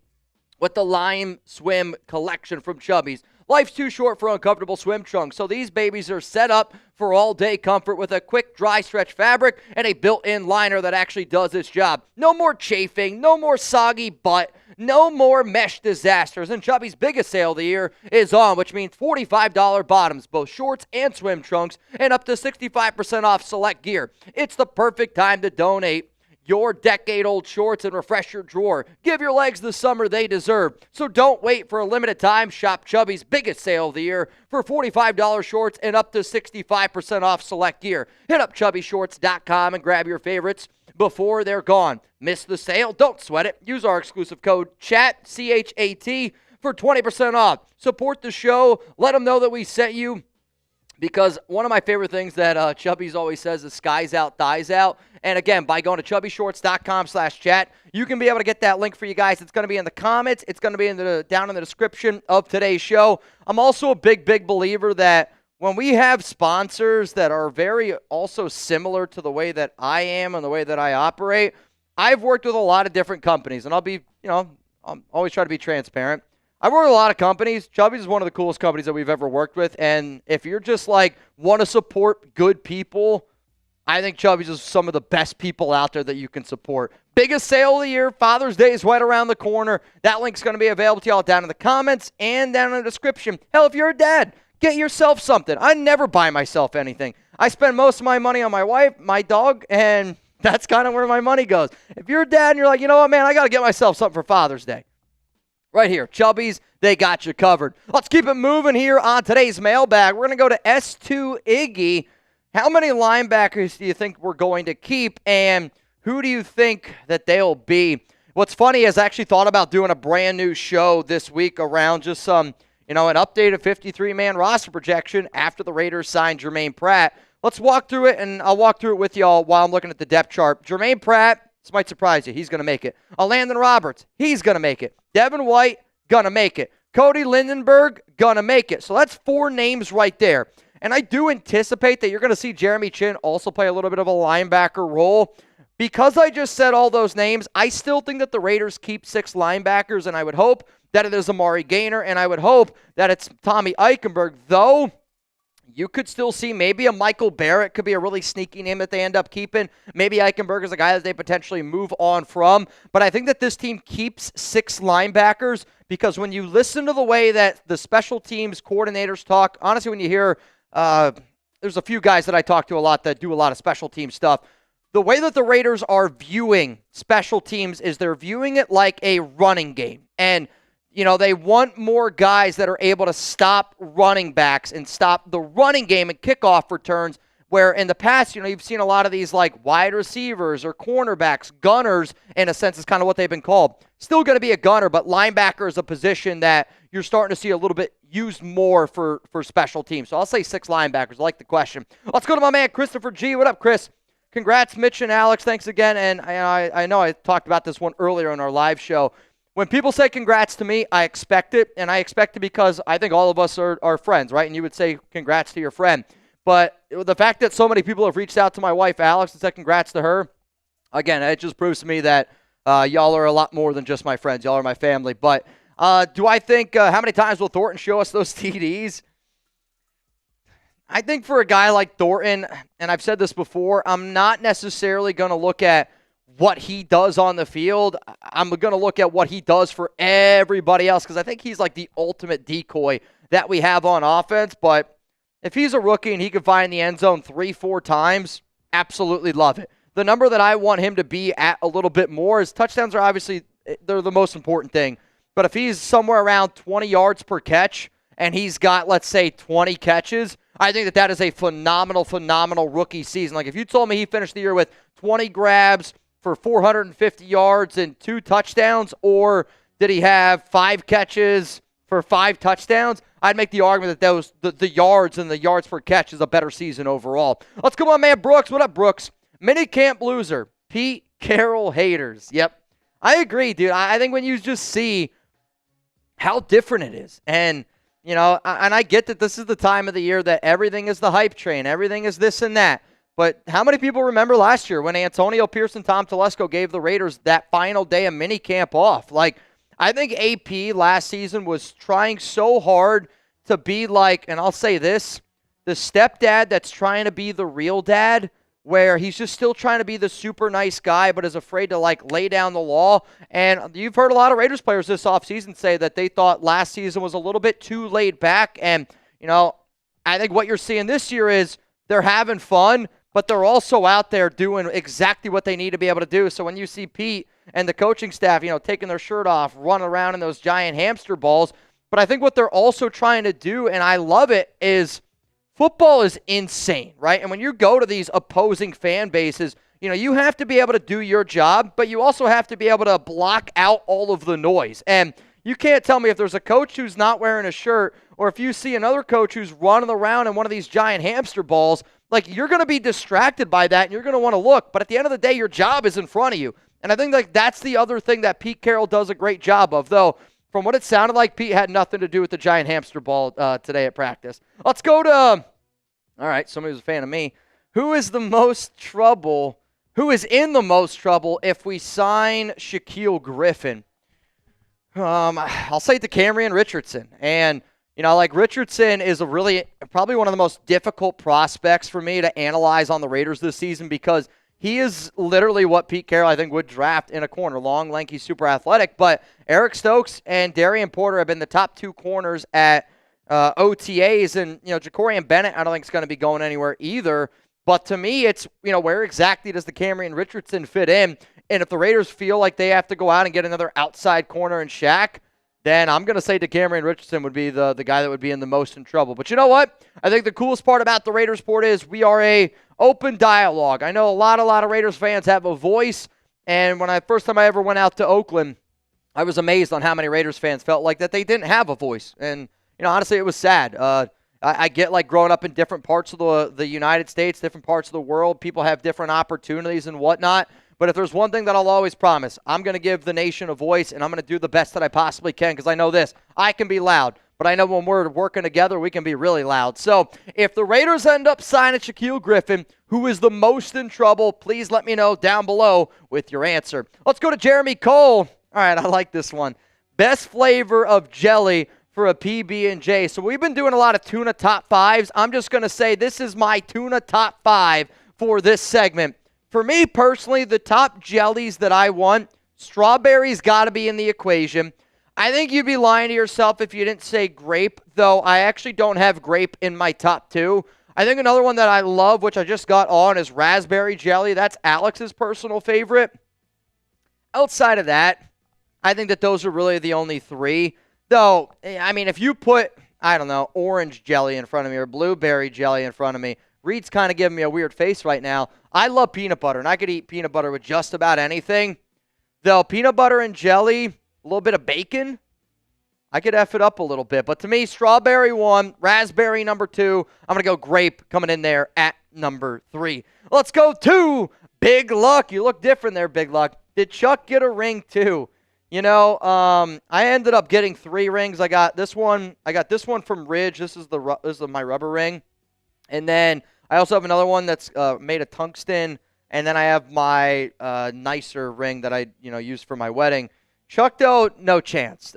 [SPEAKER 1] with the Lime Swim collection from Chubbies. Life's too short for uncomfortable swim trunks, so these babies are set up for all-day comfort with a quick dry stretch fabric and a built-in liner that actually does its job. No more chafing, no more soggy butt, no more mesh disasters. And Chubby's biggest sale of the year is on, which means $45 bottoms, both shorts and swim trunks, and up to 65% off select gear. It's the perfect time to donate your decade-old shorts and refresh your drawer. Give your legs the summer they deserve. So don't wait for a limited time. Shop Chubby's biggest sale of the year for $45 shorts and up to 65% off select gear. Hit up chubbyshorts.com and grab your favorites before they're gone. Miss the sale? Don't sweat it. Use our exclusive code CHAT, C-H-A-T, for 20% off. Support the show. Let them know that we sent you. Because one of my favorite things that Chubby's always says is skies out, thighs out. And again, by going to chubbyshorts.com/chat, you can be able to get that link for you guys. It's going to be in the comments. It's going to be down in the description of today's show. I'm also a big believer that when we have sponsors that are very also similar to the way that I am and the way that I operate, I've worked with a lot of different companies. And I'll be, I'm always try to be transparent. I've worked with a lot of companies. Chubby's is one of the coolest companies that we've ever worked with. And if you're just want to support good people, I think Chubby's is some of the best people out there that you can support. Biggest sale of the year. Father's Day is right around the corner. That link's going to be available to y'all down in the comments and down in the description. Hell, if you're a dad, get yourself something. I never buy myself anything. I spend most of my money on my wife, my dog, and that's kind of where my money goes. If you're a dad and you're like, you know what, man, I got to get myself something for Father's Day. Right here, Chubby's, they got you covered. Let's keep it moving here on today's mailbag. We're going to go to S2 Iggy. How many linebackers do you think we're going to keep, and who do you think that they'll be? What's funny is I actually thought about doing a brand new show this week around just some, an updated 53-man roster projection after the Raiders signed Jermaine Pratt. Let's walk through it, and I'll walk through it with y'all while I'm looking at the depth chart. Jermaine Pratt, this might surprise you. He's going to make it. Landon Roberts, he's going to make it. Devin White, going to make it. Cody Lindenberg, going to make it. So that's 4 names right there. And I do anticipate that you're going to see Jeremy Chin also play a little bit of a linebacker role. Because I just said all those names, I still think that the Raiders keep 6 linebackers, and I would hope that it is Amari Gaynor, and I would hope that it's Tommy Eichenberg, though you could still see maybe a Michael Barrett could be a really sneaky name that they end up keeping. Maybe Eichenberg is a guy that they potentially move on from. But I think that this team keeps 6 linebackers because when you listen to the way that the special teams coordinators talk, honestly, when you hear there's a few guys that I talk to a lot that do a lot of special team stuff. The way that the Raiders are viewing special teams is they're viewing it like a running game. And they want more guys that are able to stop running backs and stop the running game and kickoff returns, where in the past, you've seen a lot of these wide receivers or cornerbacks, gunners, in a sense, is kind of what they've been called. Still going to be a gunner, but linebacker is a position that you're starting to see a little bit used more for special teams. So I'll say 6 linebackers. I like the question. Let's go to my man, Christopher G. What up, Chris? Congrats, Mitch and Alex. Thanks again. And I know I talked about this one earlier in our live show. When people say congrats to me, I expect it, and I expect it because I think all of us are friends, right? And you would say congrats to your friend. But the fact that so many people have reached out to my wife, Alex, and said congrats to her, again, it just proves to me that y'all are a lot more than just my friends. Y'all are my family. But do I think how many times will Thornton show us those TDs? I think for a guy like Thornton, and I've said this before, I'm not necessarily going to look at what he does on the field. I'm going to look at what he does for everybody else because I think he's the ultimate decoy that we have on offense. But if he's a rookie and he can find the end zone 3-4 times, absolutely love it. The number that I want him to be at a little bit more is touchdowns are obviously, they're the most important thing. But if he's somewhere around 20 yards per catch and he's got, let's say, 20 catches, I think that is a phenomenal rookie season. If you told me he finished the year with 20 grabs for 450 yards and 2 touchdowns, or did he have 5 catches for 5 touchdowns, I'd make the argument that the yards and the yards per catch is a better season overall. Let's go on, man, Brooks. What up, Brooks? Minicamp loser. Pete Carroll haters. Yep. I agree, dude. I think when you just see how different it is, and I get that this is the time of the year that everything is the hype train, everything is this and that. But how many people remember last year when Antonio Pierce and Tom Telesco gave the Raiders that final day of minicamp off? I think AP last season was trying so hard to be like, and I'll say this, the stepdad that's trying to be the real dad, where he's just still trying to be the super nice guy but is afraid to like lay down the law. And you've heard a lot of Raiders players this offseason say that they thought last season was a little bit too laid back. And, I think what you're seeing this year is they're having fun, but they're also out there doing exactly what they need to be able to do. So when you see Pete and the coaching staff, taking their shirt off, running around in those giant hamster balls, but I think what they're also trying to do, and I love it, is football is insane, right? And when you go to these opposing fan bases, you have to be able to do your job, but you also have to be able to block out all of the noise. And you can't tell me if there's a coach who's not wearing a shirt, or if you see another coach who's running around in one of these giant hamster balls, like you're going to be distracted by that and you're going to want to look. But at the end of the day, your job is in front of you. And I think that's the other thing that Pete Carroll does a great job of, though. From what it sounded like, Pete had nothing to do with the giant hamster ball today at practice. Let's go to, all right, somebody who's a fan of me. Who is in the most trouble if we sign Shaquill Griffin? I'll say DeCamerion Richardson. And, Richardson is probably one of the most difficult prospects for me to analyze on the Raiders this season because he is literally what Pete Carroll, I think, would draft in a corner. Long, lanky, super athletic. But Eric Stokes and Darian Porter have been the top two corners at OTAs. And, Jacorian Bennett, I don't think is going to be going anywhere either. But to me, it's, where exactly does DeCamerion Richardson fit in? And if the Raiders feel like they have to go out and get another outside corner in Shaq, then I'm going to say DeCamerion Richardson would be the guy that would be in the most in trouble. But you know what? I think the coolest part about the Raiders Report is we are a open dialogue. I know a lot of Raiders fans have a voice, and when first time I ever went out to Oakland, I was amazed on how many Raiders fans felt like that they didn't have a voice. And, honestly, it was sad. I get like growing up in different parts of the United States, different parts of the world, people have different opportunities and whatnot. But if there's one thing that I'll always promise, I'm going to give the nation a voice, and I'm going to do the best that I possibly can because I know this. I can be loud, but I know when we're working together, we can be really loud. So if the Raiders end up signing Shaquill Griffin, who is the most in trouble, please let me know down below with your answer. Let's go to Jeremy Cole. All right, I like this one. Best flavor of jelly for a PB&J. So we've been doing a lot of tuna top fives. I'm just going to say this is my tuna top five for this segment. For me personally, the top jellies that I want, strawberry's got to be in the equation. I think you'd be lying to yourself if you didn't say grape, though I actually don't have grape in my top two. I think another one that I love, which I just got on, is raspberry jelly. That's Alex's personal favorite. Outside of that, I think that those are really the only three. Though, I mean, if you put, orange jelly in front of me or blueberry jelly in front of me, Reed's kind of giving me a weird face right now. I love peanut butter, and I could eat peanut butter with just about anything. Though peanut butter and jelly, a little bit of bacon, I could F it up a little bit. But to me, strawberry 1, raspberry number 2. I'm going to go grape coming in there at number 3. Let's go to Big Luck. You look different there, Big Luck. Did Chuck get a ring too? I ended up getting 3 rings. I got this one from Ridge. This is my rubber ring. And then I also have another one that's made of tungsten, and then I have my nicer ring that I used for my wedding. Chuck, though, no chance.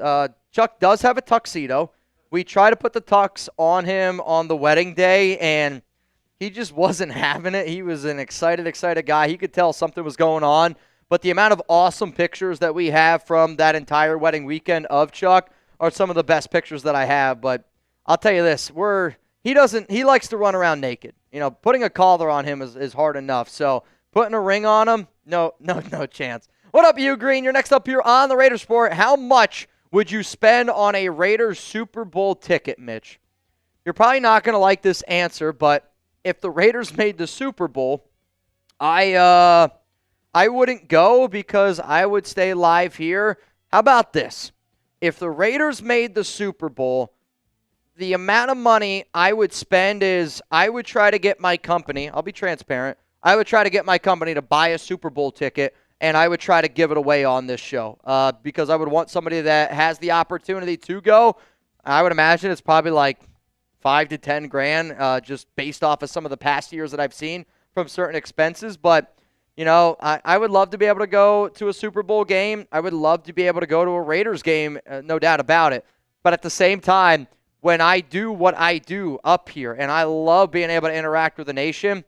[SPEAKER 1] Chuck does have a tuxedo. We tried to put the tux on him on the wedding day, and he just wasn't having it. He was an excited guy. He could tell something was going on. But the amount of awesome pictures that we have from that entire wedding weekend of Chuck are some of the best pictures that I have. But I'll tell you this, he likes to run around naked. Putting a collar on him is hard enough. So putting a ring on him, no chance. What up, you Green? You're next up here on the Raiders Report. How much would you spend on a Raiders Super Bowl ticket, Mitch? You're probably not going to like this answer, but if the Raiders made the Super Bowl, I wouldn't go because I would stay live here. How about this? If the Raiders made the Super Bowl, the amount of money I would spend is I would try to get my company, I'll be transparent, I would try to get my company to buy a Super Bowl ticket, and I would try to give it away on this show because I would want somebody that has the opportunity to go. I would imagine it's probably like $5 to $10 grand just based off of some of the past years that I've seen from certain expenses. But, I would love to be able to go to a Super Bowl game. I would love to be able to go to a Raiders game, no doubt about it. But at the same time, when I do what I do up here, and I love being able to interact with the nation,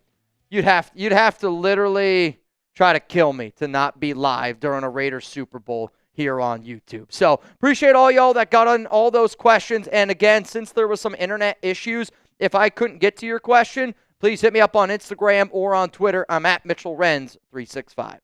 [SPEAKER 1] you'd have to literally try to kill me to not be live during a Raiders Super Bowl here on YouTube. So appreciate all y'all that got on all those questions. And again, since there was some internet issues, if I couldn't get to your question, please hit me up on Instagram or on Twitter. I'm at MitchellRenz365.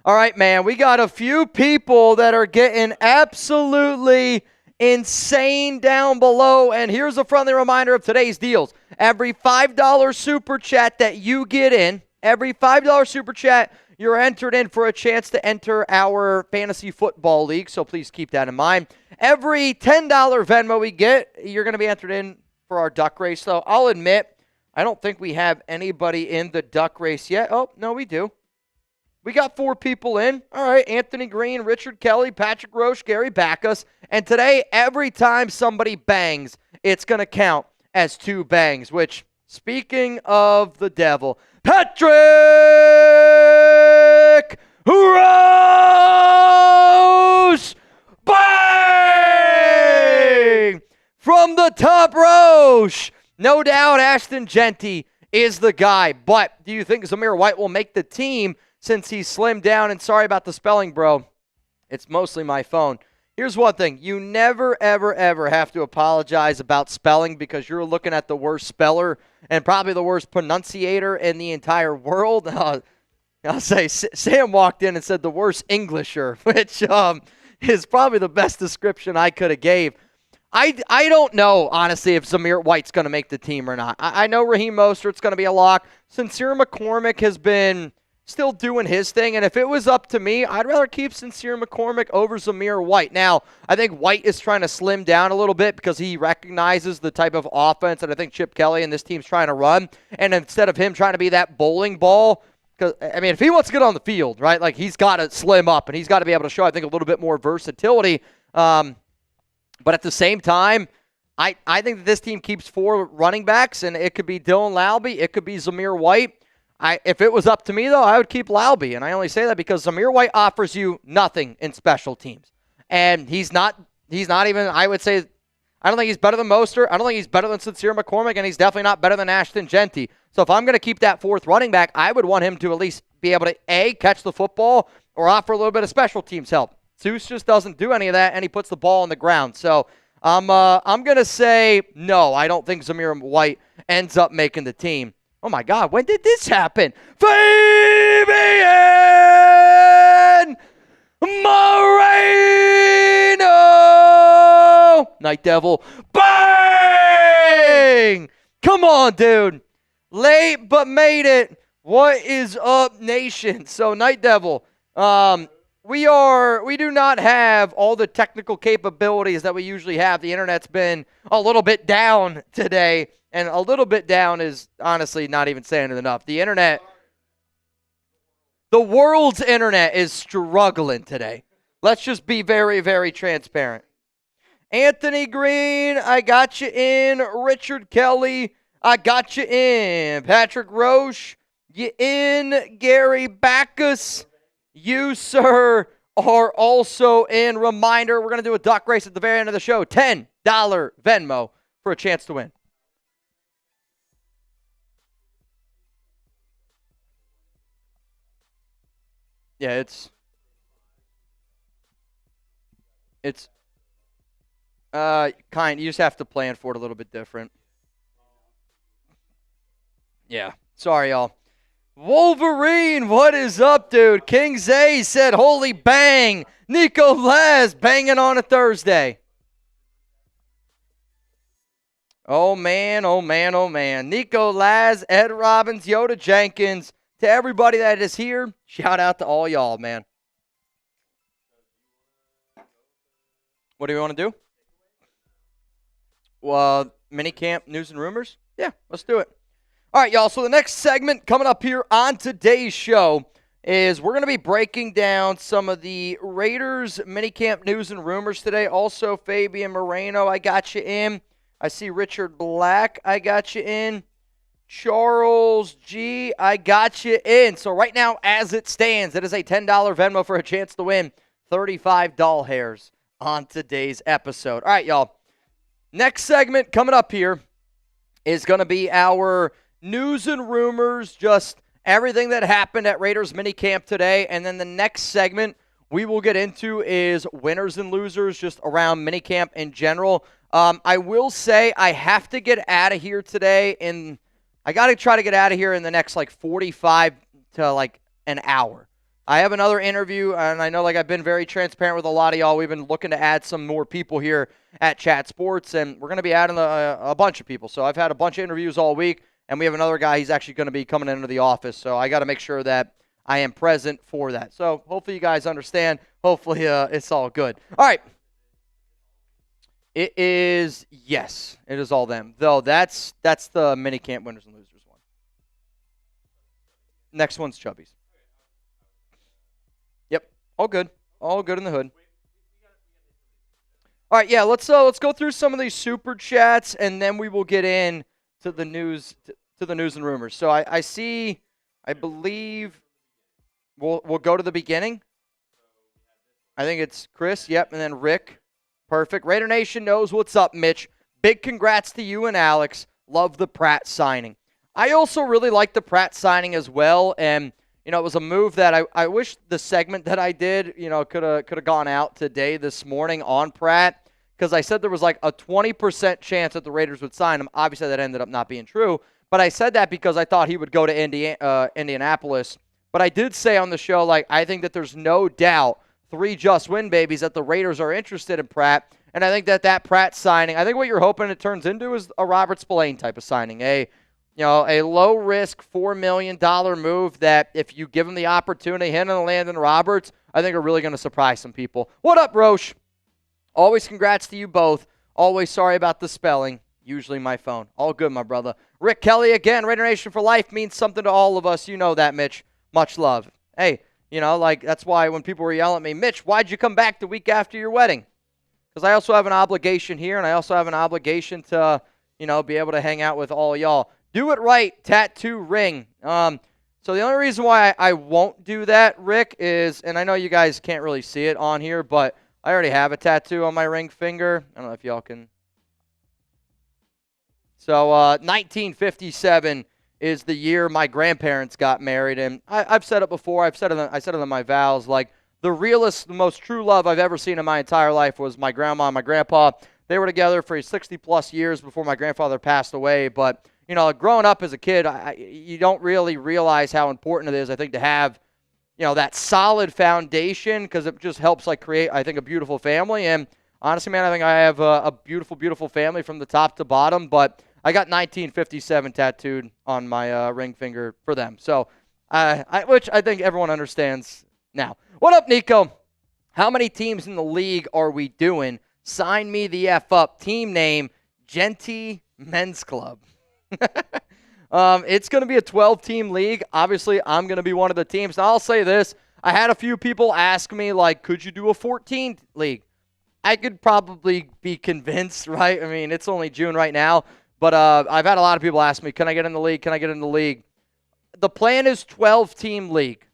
[SPEAKER 1] All right, man, we got a few people that are getting absolutely insane down below. And here's a friendly reminder of today's deals. Every $5 super chat that you get in, every $5 super chat, you're entered in for a chance to enter our fantasy football league. So please keep that in mind. Every $10 Venmo we get, you're going to be entered in for our duck race. So I'll admit, I don't think we have anybody in the duck race yet. Oh, no, we do. We got 4 people in. All right, Anthony Green, Richard Kelly, Patrick Roche, Gary Backus. And today, every time somebody bangs, it's going to count as 2 bangs, which, speaking of the devil, Patrick Roche! Bang! From the top, Roche! No doubt Ashton Genty is the guy. But do you think Zamir White will make the team since he's slimmed down? And sorry about the spelling, bro. It's mostly my phone. Here's one thing. You never, ever, ever have to apologize about spelling because you're looking at the worst speller and probably the worst pronunciator in the entire world. I'll say Sam walked in and said the worst Englisher, which is probably the best description I could have gave. I don't know, honestly, if Zamir White's going to make the team or not. I know Raheem Mostert's going to be a lock. Sincere McCormick has been still doing his thing, and if it was up to me, I'd rather keep Sincere McCormick over Zamir White. Now, I think White is trying to slim down a little bit because he recognizes the type of offense that I think Chip Kelly and this team's trying to run, and instead of him trying to be that bowling ball, because, I mean, if he wants to get on the field, right, like he's got to slim up, and he's got to be able to show, I think, a little bit more versatility. But at the same time, I think that this team keeps 4 running backs, and it could be Dylan Laube, it could be Zamir White. If it was up to me, though, I would keep Laube, and I only say that because Zamir White offers you nothing in special teams. And he's not even, I would say, I don't think he's better than Mostert. I don't think he's better than Sincere McCormick, and he's definitely not better than Ashton Genty. So if I'm going to keep that 4th running back, I would want him to at least be able to, A, catch the football or offer a little bit of special teams help. Zeus just doesn't do any of that, and he puts the ball on the ground. So I'm going to say no. I don't think Zamir White ends up making the team. Oh, my God. When did this happen? Fabian Moreno! Night Devil. Bang! Come on, dude. Late, but made it. What is up, nation? So, Night Devil, we do not have all the technical capabilities that we usually have. The internet's been a little bit down today, and a little bit down is honestly not even saying it enough. The internet, the world's internet is struggling today. Let's just be very, very transparent. Anthony Green, I got you in. Richard Kelly, I got you in. Patrick Roche, you in. Gary Backus, you, sir, are also in. Reminder, we're going to do a duck race at the very end of the show. $10 Venmo for a chance to win. Yeah, it's kind. You just have to plan for it a little bit different. Yeah. Sorry, y'all. Wolverine, what is up, dude? King Zay said, holy bang. Nico Laz banging on a Thursday. Oh, man, oh, man, oh, man. Nico Laz, Ed Robbins, Yoda Jenkins. To everybody that is here, shout out to all y'all, man. What do we want to do? Well, minicamp news and rumors? Yeah, let's do it. All right, y'all, so the next segment coming up here on today's show is we're going to be breaking down some of the Raiders minicamp news and rumors today. Also, Fabian Moreno, I got you in. I see Richard Black, I got you in. Charles G, I got you in. So right now, as it stands, it is a $10 Venmo for a chance to win 35 doll hairs on today's episode. All right, y'all. Next segment coming up here is going to be our news and rumors, just everything that happened at Raiders minicamp today. And then the next segment we will get into is winners and losers just around minicamp in general. I will say I have to get out of here today, and I got to try to get out of here in the next 45 to an hour. I have another interview, and I know I've been very transparent with a lot of y'all. We've been looking to add some more people here at Chat Sports, and we're going to be adding a bunch of people. So I've had a bunch of interviews all week, and we have another guy. He's actually going to be coming into the office, so I got to make sure that I am present for that. So hopefully you guys understand. Hopefully it's all good. All right. It is, yes, it is all them. Though that's the minicamp winners and losers one. Next one's Chubby's. Yep, all good. All good in the hood. All right, yeah, let's go through some of these super chats, and then we will get in to the news to the news and rumors. So I see, I believe we'll go to the beginning. I think it's Chris, yep, and then Rick. Perfect. Raider Nation knows what's up, Mitch. Big congrats to you and Alex. Love the Pratt signing. I also really like the Pratt signing as well, and it was a move that I wish the segment that I did, could have gone out today, this morning on Pratt, because I said there was a 20% chance that the Raiders would sign him. Obviously, that ended up not being true, but I said that because I thought he would go to Indianapolis. But I did say on the show, I think that there's no doubt 3 just win babies that the Raiders are interested in Pratt, and I think that Pratt signing, I think what you're hoping it turns into is a Robert Spillane type of signing, a low risk $4 million move that if you give him the opportunity, him and Landon Roberts, I think are really going to surprise some people. What up, Roche? Always congrats to you both. Always sorry about the spelling. Usually my phone. All good, my brother. Rick Kelly again. Raider Nation for life means something to all of us. You know that, Mitch. Much love. Hey. That's why when people were yelling at me, Mitch, why'd you come back the week after your wedding? Because I also have an obligation here, and I also have an obligation to, be able to hang out with all y'all. Do it right, tattoo ring. So the only reason why I won't do that, Rick, is, and I know you guys can't really see it on here, but I already have a tattoo on my ring finger. I don't know if y'all can. So 1957 is the year my grandparents got married, and I've said it before. I said it in my vows. The realest, the most true love I've ever seen in my entire life was my grandma and my grandpa. They were together for 60-plus years before my grandfather passed away. But growing up as a kid, you don't really realize how important it is, I think, to have that solid foundation, because it just helps create, I think, a beautiful family. And honestly, man, I think I have a beautiful, beautiful family from the top to bottom. But I got 1957 tattooed on my ring finger for them. So, which I think everyone understands now. What up, Nico? How many teams in the league are we doing? Sign me the F up. Team name, Genty Men's Club. It's going to be a 12-team league. Obviously, I'm going to be one of the teams. Now, I'll say this. I had a few people ask me, could you do a 14 league? I could probably be convinced, right? I mean, it's only June right now. But I've had a lot of people ask me, can I get in the league? Can I get in the league? The plan is 12-team league,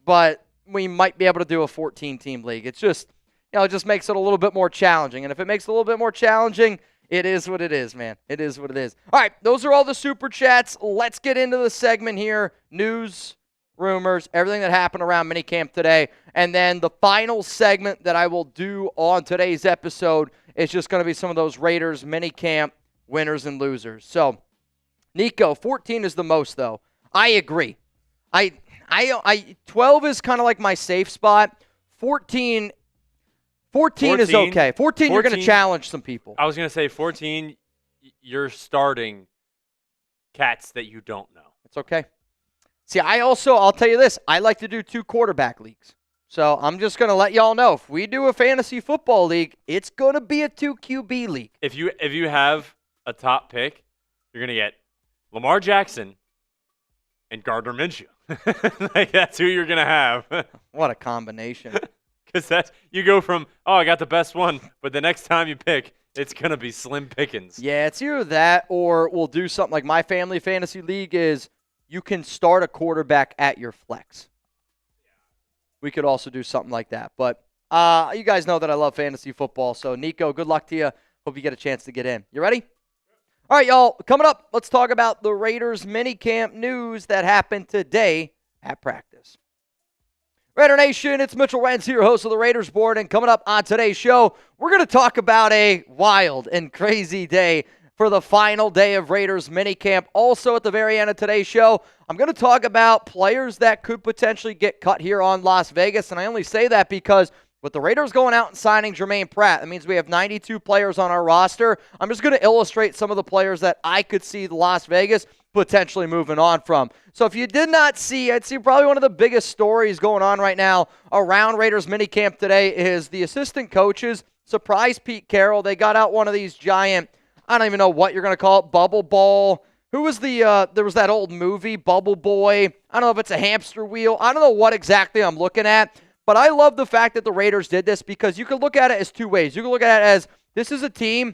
[SPEAKER 1] but we might be able to do a 14-team league. It's just, it just makes it a little bit more challenging. And if it makes it a little bit more challenging, it is what it is, man. It is what it is. All right, those are all the super chats. Let's get into the segment here. News, rumors, everything that happened around minicamp today. And then the final segment that I will do on today's episode is just going to be some of those Raiders minicamp winners and losers. So, Nico, 14 is the most, though. I agree. 12 is kind of my safe spot. 14 is okay. 14 you're going to challenge some people.
[SPEAKER 2] I was going to say 14, you're starting cats that you don't know.
[SPEAKER 1] It's okay. See, I'll tell you this. I like to do 2 quarterback leagues. So I'm just going to let y'all know, if we do a fantasy football league, it's going to be a 2 QB league.
[SPEAKER 2] If you have a top pick, you're going to get Lamar Jackson and Gardner Minshew. That's who you're going to have.
[SPEAKER 1] What a combination.
[SPEAKER 2] Because you go from, oh, I got the best one, but the next time you pick, it's going to be slim pickings.
[SPEAKER 1] Yeah, it's either that or we'll do something like my family fantasy league is you can start a quarterback at your flex. We could also do something like that. But you guys know that I love fantasy football. So, Nico, good luck to you. Hope you get a chance to get in. You ready? All right, y'all. Coming up, let's talk about the Raiders minicamp news that happened today at practice. Raider Nation, it's Mitchell Renz here, host of the Raiders Board, and coming up on today's show, we're going to talk about a wild and crazy day for the final day of Raiders minicamp. Also, at the very end of today's show, I'm going to talk about players that could potentially get cut here on Las Vegas, and I only say that because with the Raiders going out and signing Jermaine Pratt, that means we have 92 players on our roster. I'm just going to illustrate some of the players that I could see Las Vegas potentially moving on from. So if you did not see, I'd say probably one of the biggest stories going on right now around Raiders minicamp today is the assistant coaches surprised Pete Carroll. They got out one of these giant, I don't even know what you're going to call it, bubble ball. Who was there was that old movie, Bubble Boy. I don't know if it's a hamster wheel. I don't know what exactly I'm looking at. But I love the fact that the Raiders did this because you can look at it as two ways. You can look at it as this is a team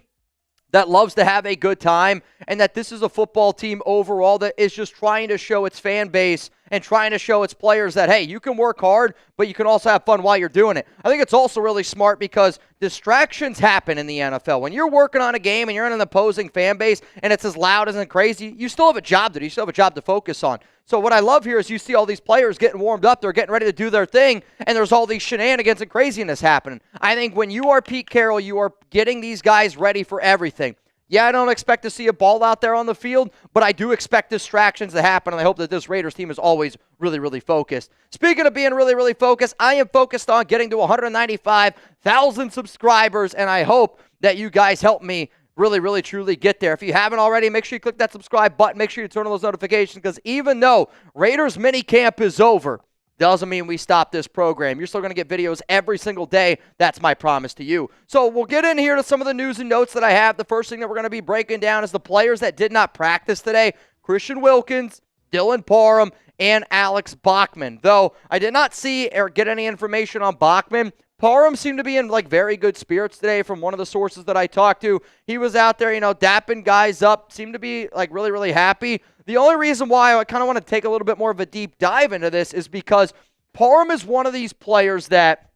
[SPEAKER 1] that loves to have a good time and that this is a football team overall that is just trying to show its fan base and trying to show its players that, hey, you can work hard, but you can also have fun while you're doing it. I think it's also really smart because distractions happen in the NFL. When you're working on a game and you're in an opposing fan base and it's as loud and crazy, you still have a job to do. You still have a job to focus on. So what I love here is you see all these players getting warmed up. They're getting ready to do their thing, and there's all these shenanigans and craziness happening. I think when you are Pete Carroll, you are getting these guys ready for everything. Yeah, I don't expect to see a ball out there on the field, but I do expect distractions to happen, and I hope that this Raiders team is always really, really focused. Speaking of being really, really focused, I am focused on getting to 195,000 subscribers, and I hope that you guys help me really, really, truly get there. If you haven't already, make sure you click that subscribe button. Make sure you turn on those notifications because even though Raiders minicamp is over, doesn't mean we stop this program. You're still going to get videos every single day. That's my promise to you. So we'll get in here to some of the news and notes that I have. The first thing that we're going to be breaking down is the players that did not practice today. Christian Wilkins, Dylan Parham, and Alex Bachman. Though I did not see or get any information on Bachman, Parham seemed to be in very good spirits today from one of the sources that I talked to. He was out there, dapping guys up, seemed to be really, really happy. The only reason why I kind of want to take a little bit more of a deep dive into this is because Parham is one of these players that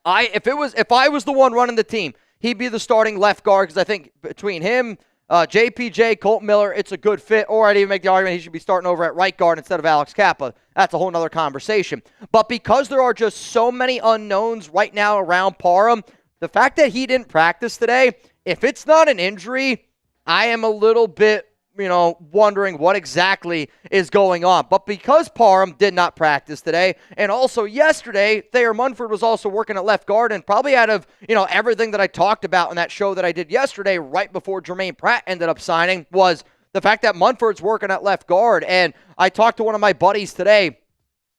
[SPEAKER 1] if I was the one running the team, he'd be the starting left guard because I think between him, JPJ, Colt Miller, it's a good fit. Or I'd even make the argument he should be starting over at right guard instead of Alex Kappa. That's a whole nother conversation. But because there are just so many unknowns right now around Parham, the fact that he didn't practice today, if it's not an injury, I am a little bit wondering what exactly is going on. But because Parham did not practice today, and also yesterday, Thayer Munford was also working at left guard, and probably out of, everything that I talked about in that show that I did yesterday, right before Jermaine Pratt ended up signing, was the fact that Munford's working at left guard. And I talked to one of my buddies today,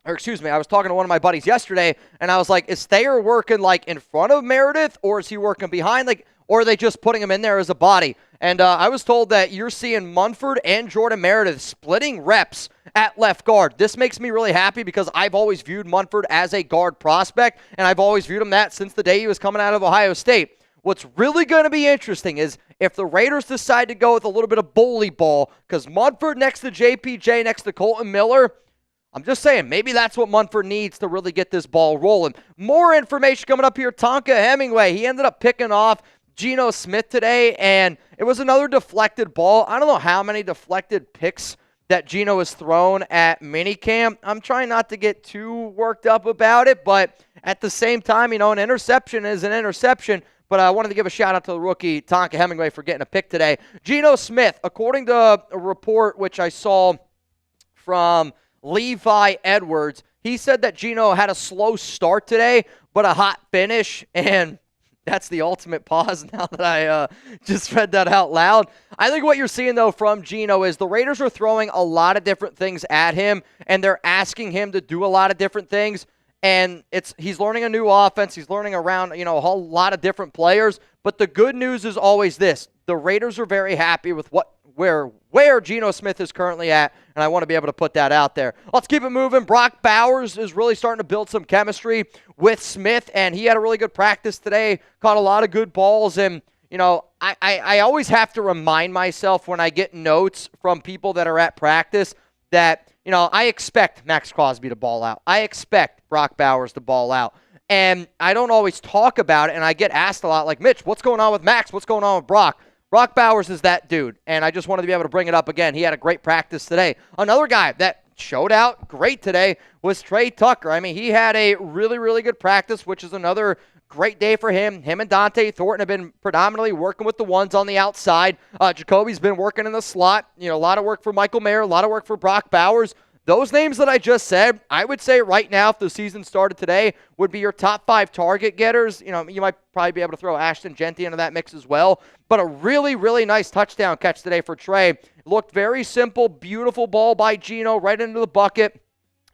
[SPEAKER 1] I was talking to one of my buddies yesterday, and I was like, is Thayer working in front of Meredith, or is he working behind? Or are they just putting him in there as a body? And I was told that you're seeing Munford and Jordan Meredith splitting reps at left guard. This makes me really happy because I've always viewed Munford as a guard prospect, and I've always viewed him that since the day he was coming out of Ohio State. What's really going to be interesting is if the Raiders decide to go with a little bit of bully ball, because Munford next to JPJ, next to Colton Miller, I'm just saying, maybe that's what Munford needs to really get this ball rolling. More information coming up here. Tonka Hemingway, he ended up picking off Geno Smith today, and it was another deflected ball. I don't know how many deflected picks that Geno has thrown at minicamp. I'm trying not to get too worked up about it, but at the same time, an interception is an interception. But I wanted to give a shout-out to the rookie, Tonka Hemingway, for getting a pick today. Geno Smith, according to a report which I saw from Levi Edwards, he said that Geno had a slow start today, but a hot finish, and that's the ultimate pause now that I just read that out loud. I think what you're seeing, though, from Geno is the Raiders are throwing a lot of different things at him, and they're asking him to do a lot of different things. And he's learning a new offense. He's learning around, a whole lot of different players. But the good news is always this. The Raiders are very happy with where Geno Smith is currently at, and I want to be able to put that out there. Let's keep it moving. Brock Bowers is really starting to build some chemistry with Smith, and he had a really good practice today, caught a lot of good balls, and I always have to remind myself when I get notes from people that are at practice that, I expect Max Crosby to ball out. I expect Brock Bowers to ball out. And I don't always talk about it, and I get asked a lot, like, Mitch, what's going on with Max? What's going on with Brock? Brock Bowers is that dude, and I just wanted to be able to bring it up again. He had a great practice today. Another guy that showed out great today was Trey Tucker. I mean, he had a really, really good practice, which is another great day for him. Him and Dante Thornton have been predominantly working with the ones on the outside. Jacoby's been working in the slot. A lot of work for Michael Mayer, a lot of work for Brock Bowers. Those names that I just said, I would say right now, if the season started today, would be your top 5 target getters. You might probably be able to throw Ashton Genty into that mix as well. But a really, really nice touchdown catch today for Trey. Looked very simple, beautiful ball by Geno right into the bucket,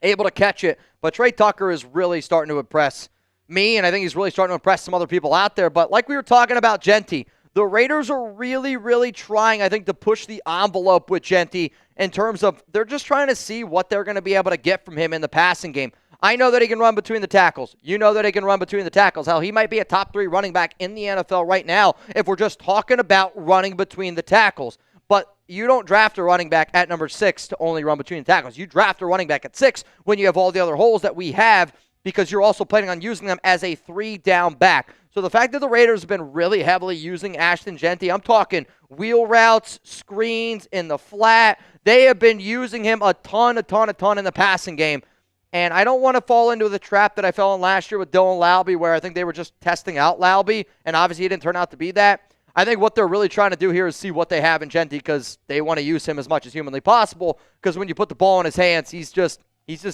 [SPEAKER 1] able to catch it. But Trey Tucker is really starting to impress me, and I think he's really starting to impress some other people out there. But like we were talking about Genty, the Raiders are really, really trying, I think, to push the envelope with Genty in terms of they're just trying to see what they're going to be able to get from him in the passing game. I know that he can run between the tackles. You know that he can run between the tackles. Hell, he might be a top 3 running back in the NFL right now if we're just talking about running between the tackles. But you don't draft a running back at number 6 to only run between the tackles. You draft a running back at 6 when you have all the other holes that we have, because you're also planning on using them as a 3-down back. So the fact that the Raiders have been really heavily using Ashton Genty, I'm talking wheel routes, screens, in the flat. They have been using him a ton in the passing game. And I don't want to fall into the trap that I fell in last year with Dylan Laube, where I think they were just testing out Laube, and obviously he didn't turn out to be that. I think what they're really trying to do here is see what they have in Genty, because they want to use him as much as humanly possible, because when you put the ball in his hands, he's just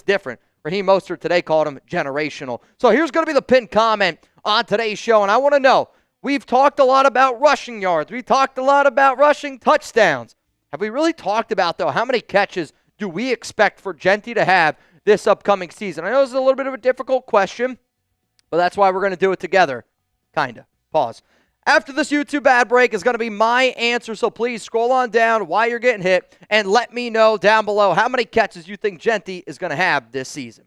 [SPEAKER 1] different. Raheem Mostert today called him generational. So here's going to be the pinned comment on today's show, and I want to know, we've talked a lot about rushing yards. We've talked a lot about rushing touchdowns. Have we really talked about, though, how many catches do we expect for Genty to have this upcoming season? I know this is a little bit of a difficult question, but that's why we're going to do it together. Kinda. Pause. After this YouTube ad break is going to be my answer, so please scroll on down while you're getting hit and let me know down below how many catches you think Genty is going to have this season.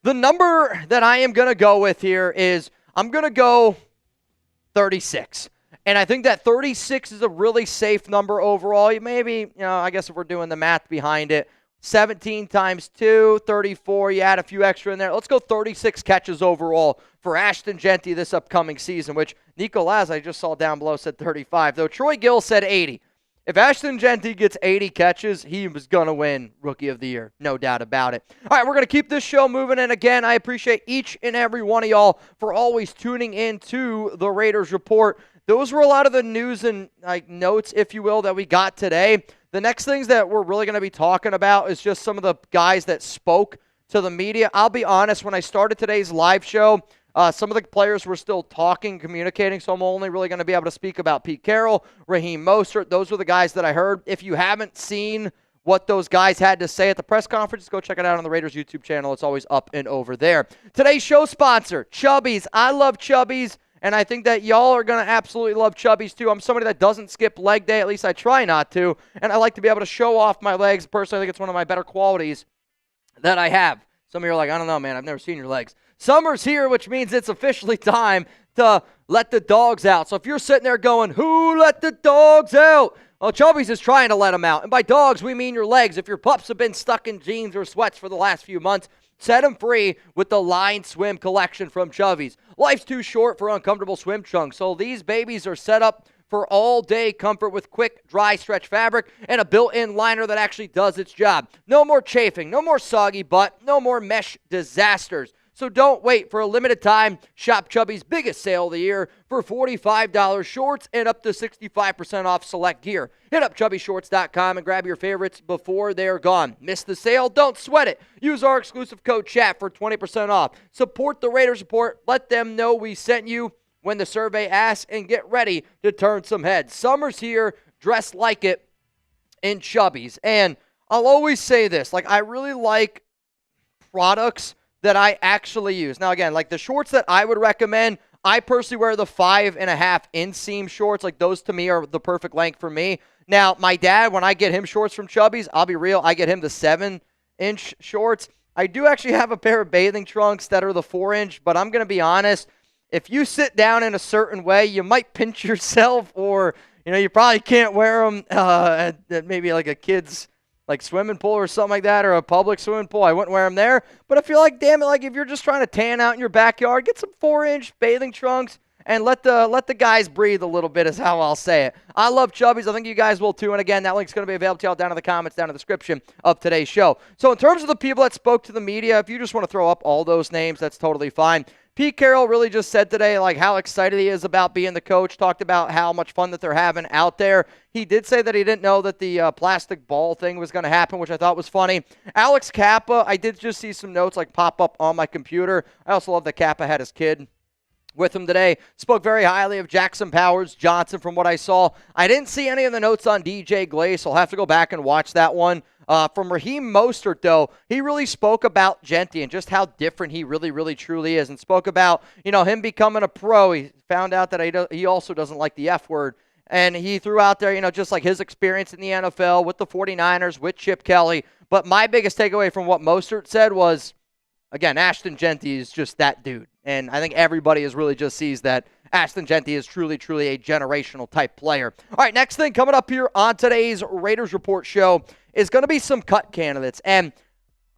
[SPEAKER 1] The number that I am going to go with here is I'm going to go 36. And I think that 36 is a really safe number overall. Maybe, I guess if we're doing the math behind it, 17 times 2, 34. You add a few extra in there. Let's go 36 catches overall for Ashton Genty this upcoming season, which Nico Laz, I just saw down below, said 35, though Troy Gill said 80. If Ashton Genty gets 80 catches, he was going to win Rookie of the Year. No doubt about it. All right, we're going to keep this show moving. And again, I appreciate each and every one of y'all for always tuning in to the Raiders Report. Those were a lot of the news and notes, if you will, that we got today. The next things that we're really going to be talking about is just some of the guys that spoke to the media. I'll be honest, when I started today's live show, some of the players were still talking, communicating, so I'm only really going to be able to speak about Pete Carroll, Raheem Mostert. Those were the guys that I heard. If you haven't seen what those guys had to say at the press conference, go check it out on the Raiders YouTube channel. It's always up and over there. Today's show sponsor, Chubbies. I love Chubbies. And I think that y'all are going to absolutely love Chubbies, too. I'm somebody that doesn't skip leg day. At least I try not to. And I like to be able to show off my legs. Personally, I think it's one of my better qualities that I have. Some of you are like, I don't know, man. I've never seen your legs. Summer's here, which means it's officially time to let the dogs out. So if you're sitting there going, who let the dogs out? Well, Chubbies is trying to let them out. And by dogs, we mean your legs. If your pups have been stuck in jeans or sweats for the last few months, set them free with the Line Swim collection from Chubbies. Life's too short for uncomfortable swim trunks, so these babies are set up for all-day comfort with quick, dry stretch fabric and a built-in liner that actually does its job. No more chafing, no more soggy butt, no more mesh disasters. So don't wait. For a limited time, shop Chubby's biggest sale of the year for $45 shorts and up to 65% off select gear. Hit up chubbyshorts.com and grab your favorites before they're gone. Miss the sale? Don't sweat it. Use our exclusive code CHAT for 20% off. Support the Raiders Report. Let them know we sent you when the survey asks, and get ready to turn some heads. Summer's here. Dress like it in Chubbies. And I'll always say this. I really like products that I actually use. Now, again, the shorts that I would recommend, I personally wear the 5.5 inseam shorts. Like, those to me are the perfect length for me. Now, my dad, when I get him shorts from Chubby's, I'll be real, I get him the 7-inch shorts. I do actually have a pair of bathing trunks that are the 4-inch, but I'm going to be honest, if you sit down in a certain way, you might pinch yourself, or, you probably can't wear them at maybe like a kid's like swimming pool or something like that, or a public swimming pool. I wouldn't wear them there. But I feel like, damn it, like if you're just trying to tan out in your backyard, get some 4-inch bathing trunks and let the guys breathe a little bit is how I'll say it. I love Chubbies. I think you guys will too. And again, that link's going to be available to y'all down in the comments, down in the description of today's show. So in terms of the people that spoke to the media, if you just want to throw up all those names, that's totally fine. Pete Carroll really just said today like how excited he is about being the coach, talked about how much fun that they're having out there. He did say that he didn't know that the plastic ball thing was going to happen, which I thought was funny. Alex Kappa, I did just see some notes like pop up on my computer. I also love that Kappa had his kid with him today. Spoke very highly of Jackson Powers Johnson from what I saw. I didn't see any of the notes on DJ Glaze, so I'll have to go back and watch that one. From Raheem Mostert, though, he really spoke about Genty and just how different he really, really, truly is, and spoke about, him becoming a pro. He found out that he also doesn't like the F word, and he threw out there, just like his experience in the NFL with the 49ers, with Chip Kelly. But my biggest takeaway from what Mostert said was, again, Ashton Genty is just that dude. And I think everybody really just sees that Ashton Genty is truly, truly a generational type player. All right, next thing coming up here on today's Raiders Report show is going to be some cut candidates. And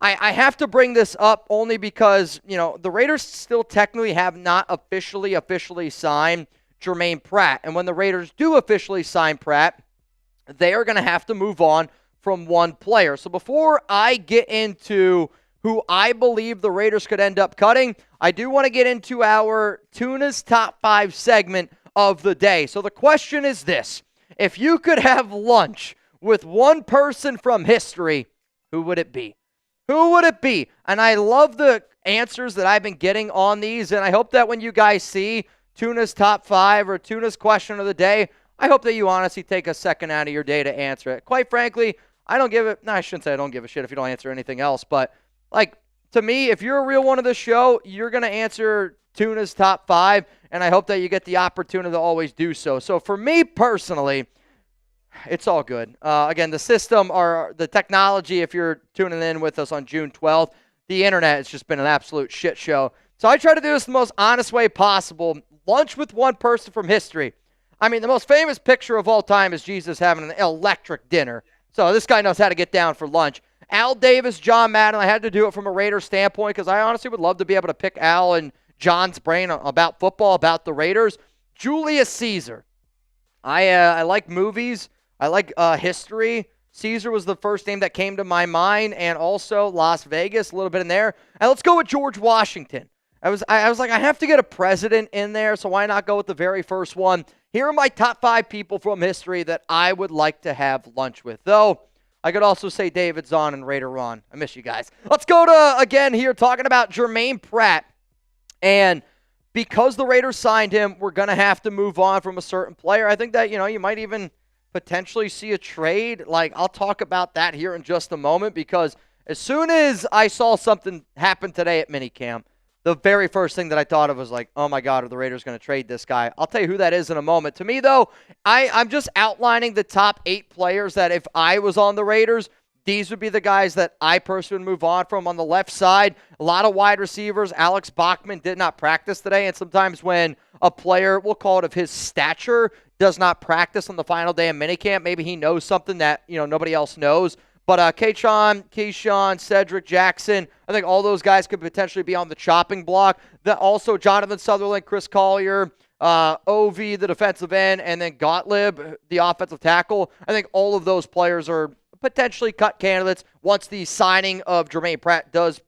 [SPEAKER 1] I have to bring this up only because, the Raiders still technically have not officially signed Jermaine Pratt. And when the Raiders do officially sign Pratt, they are going to have to move on from one player. So before I get into who I believe the Raiders could end up cutting, I do want to get into our Tuna's Top 5 segment of the day. So the question is this: if you could have lunch with one person from history, who would it be? Who would it be? And I love the answers that I've been getting on these, and I hope that when you guys see Tuna's Top 5 or Tuna's Question of the Day, I hope that you honestly take a second out of your day to answer it. Quite frankly, I shouldn't say I don't give a shit if you don't answer anything else, but to me, if you're a real one of the show, you're going to answer Tuna's Top 5, and I hope that you get the opportunity to always do so. So for me personally, it's all good. Again, the system or the technology, if you're tuning in with us on June 12th, the internet has just been an absolute shit show. So I try to do this the most honest way possible. Lunch with one person from history. I mean, the most famous picture of all time is Jesus having an electric dinner. So this guy knows how to get down for lunch. Al Davis, John Madden. I had to do it from a Raiders standpoint because I honestly would love to be able to pick Al and John's brain about football, about the Raiders. Julius Caesar. I like movies. I like history. Caesar was the first name that came to my mind, and also Las Vegas, a little bit in there. And let's go with George Washington. I was like, I have to get a president in there, so why not go with the very first one? Here are my top 5 people from history that I would like to have lunch with. Though, I could also say David Zahn and Raider Ron. I miss you guys. Let's go to, again, here talking about Jermaine Pratt. And because the Raiders signed him, we're going to have to move on from a certain player. I think that, you might even potentially see a trade. I'll talk about that here in just a moment, because as soon as I saw something happen today at Minicamp, the very first thing that I thought of was like, oh my God, are the Raiders going to trade this guy? I'll tell you who that is in a moment. To me, though, I'm just outlining the top 8 players that if I was on the Raiders, these would be the guys that I personally would move on from. On the left side, a lot of wide receivers. Alex Bachman did not practice today, and sometimes when a player, we'll call it of his stature, does not practice on the final day of minicamp, maybe he knows something that nobody else knows. But Keyshawn, Cedric Jackson, I think all those guys could potentially be on the chopping block. Also, Jonathan Sutherland, Chris Collier, Ovi, the defensive end, and then Gottlieb, the offensive tackle. I think all of those players are potentially cut candidates once the signing of Jermaine Pratt does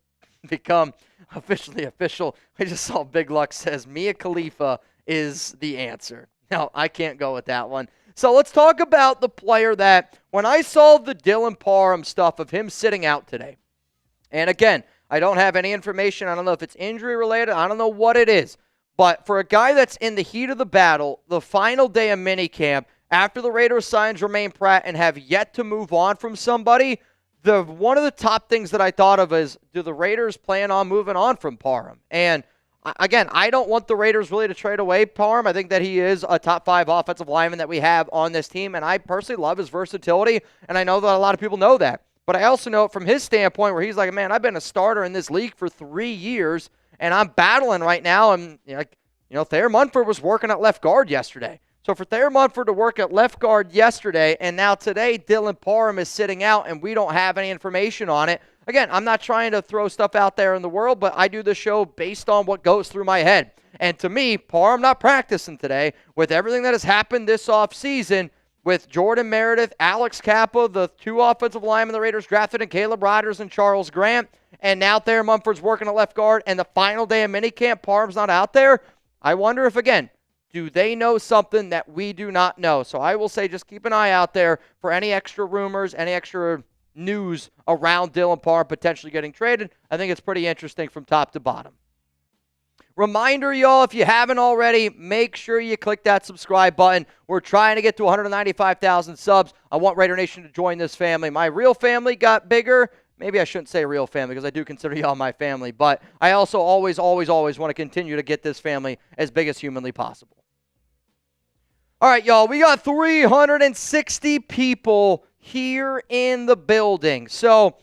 [SPEAKER 1] become officially official. I just saw Big Luck says Mia Khalifa is the answer. No, I can't go with that one. So let's talk about the player that, when I saw the Dylan Parham stuff of him sitting out today, and again, I don't have any information. I don't know if it's injury related. I don't know what it is. But for a guy that's in the heat of the battle, the final day of minicamp, after the Raiders signed Jermaine Pratt and have yet to move on from somebody, one of the top things that I thought of is, do the Raiders plan on moving on from Parham? And Again, I don't want the Raiders really to trade away Parham. I think that he is a top 5 offensive lineman that we have on this team, and I personally love his versatility, and I know that a lot of people know that. But I also know it from his standpoint where he's like, man, I've been a starter in this league for 3 years, and I'm battling right now. And, Thayer Munford was working at left guard yesterday. So for Thayer Munford to work at left guard yesterday, and now today Dylan Parham is sitting out, and we don't have any information on it. Again, I'm not trying to throw stuff out there in the world, but I do the show based on what goes through my head. And to me, Parham not practicing today with everything that has happened this offseason with Jordan Meredith, Alex Kappa, the 2 offensive linemen the Raiders drafted, and Caleb Rogers and Charles Grant, and now Thayer Munford's working at left guard, and the final day of minicamp, Parham's not out there. I wonder if, again, do they know something that we do not know? So I will say just keep an eye out there for any extra rumors, any extra news around Dylan Parham potentially getting traded. I think it's pretty interesting from top to bottom. Reminder, y'all, if you haven't already, make sure you click that subscribe button. We're trying to get to 195,000 subs. I want Raider Nation to join this family. My real family got bigger. Maybe I shouldn't say real family because I do consider y'all my family. But I also always want to continue to get this family as big as humanly possible. All right, y'all, we got 360 people here in the building. So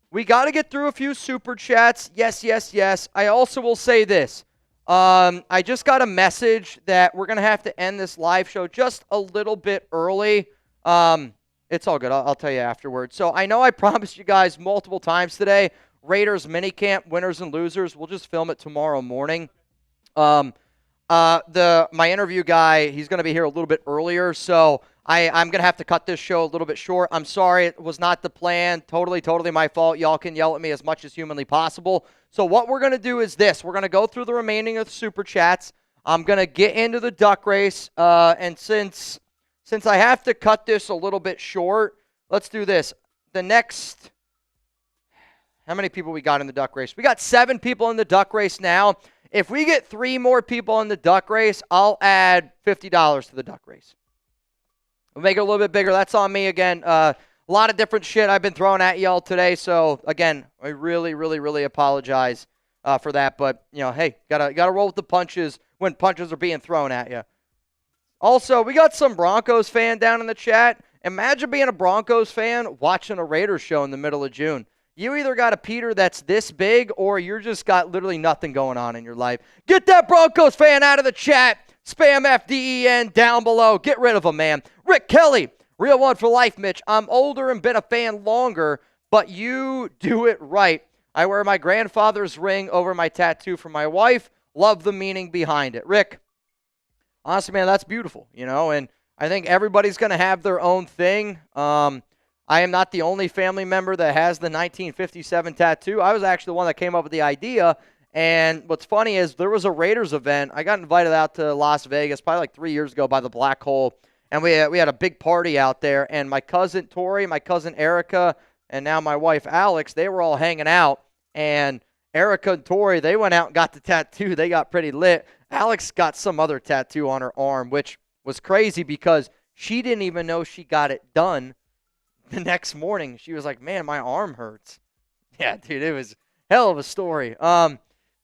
[SPEAKER 1] we got to get through a few super chats. Yes. I also will say this. I just got a message that we're going to have to end this live show just a little bit early. It's all good. I'll tell you afterwards. So I know I promised you guys multiple times today, Raiders minicamp winners and losers. We'll just film it tomorrow morning. My interview guy, he's going to be here a little bit earlier, so I'm going to have to cut this show a little bit short. I'm sorry, it was not the plan. Totally my fault. Y'all can yell at me as much as humanly possible. So what we're going to do is this. We're going to go through the remaining of the super chats. I'm going to get into the duck race, and since I have to cut this a little bit short, let's do this. The next, how many people we got in the duck race? We got 7 people in the duck race now. If we get 3 more people in the duck race, I'll add $50 to the duck race. We'll make it a little bit bigger. That's on me again. A lot of different shit I've been throwing at y'all today. So, again, I really apologize for that. But, hey, gotta roll with the punches when punches are being thrown at you. Also, we got some Broncos fan down in the chat. Imagine being a Broncos fan watching a Raiders show in the middle of June. You either got a Peter that's this big or you're just got literally nothing going on in your life. Get that Broncos fan out of the chat. Spam FDEN down below. Get rid of him, man. Rick Kelly, real one for life, Mitch. I'm older and been a fan longer, but you do it right. I wear my grandfather's ring over my tattoo for my wife. Love the meaning behind it. Rick, honestly, man, that's beautiful, and I think everybody's going to have their own thing. I am not the only family member that has the 1957 tattoo. I was actually the one that came up with the idea. And what's funny is there was a Raiders event. I got invited out to Las Vegas probably like 3 years ago by the Black Hole. And we had a big party out there. And my cousin Tori, my cousin Erica, and now my wife Alex, they were all hanging out. And Erica and Tori, they went out and got the tattoo. They got pretty lit. Alex got some other tattoo on her arm, which was crazy because she didn't even know she got it done. The next morning, she was like, man, my arm hurts. Yeah, dude, it was hell of a story.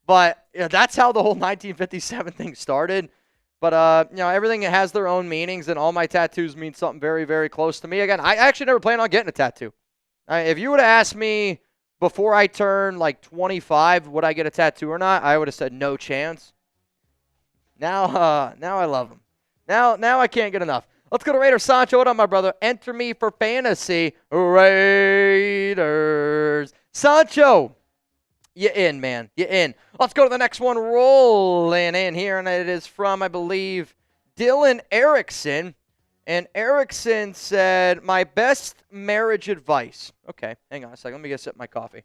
[SPEAKER 1] But that's how the whole 1957 thing started. But, everything has their own meanings, and all my tattoos mean something very close to me. Again, I actually never planned on getting a tattoo. If you would have asked me before I turned like 25, would I get a tattoo or not, I would have said no chance. Now I love them. Now I can't get enough. Let's go to Raider Sancho. What up, my brother? Enter me for fantasy. Raiders. Sancho, you in, man. You in. Let's go to the next one. Rolling in here, and it is from, I believe, Dylan Erickson. And Erickson said, my best marriage advice. Okay, hang on a second. Let me get a sip of my coffee.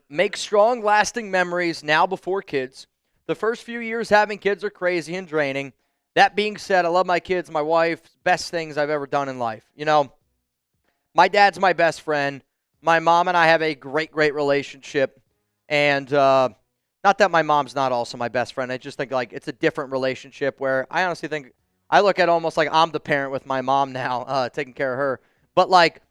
[SPEAKER 1] Make strong, lasting memories now before kids. The first few years having kids are crazy and draining. That being said, I love my kids, my wife, best things I've ever done in life. My dad's my best friend. My mom and I have a great relationship. And not that my mom's not also my best friend. I just think like it's a different relationship where I honestly think I look at almost like I'm the parent with my mom now, taking care of her. But like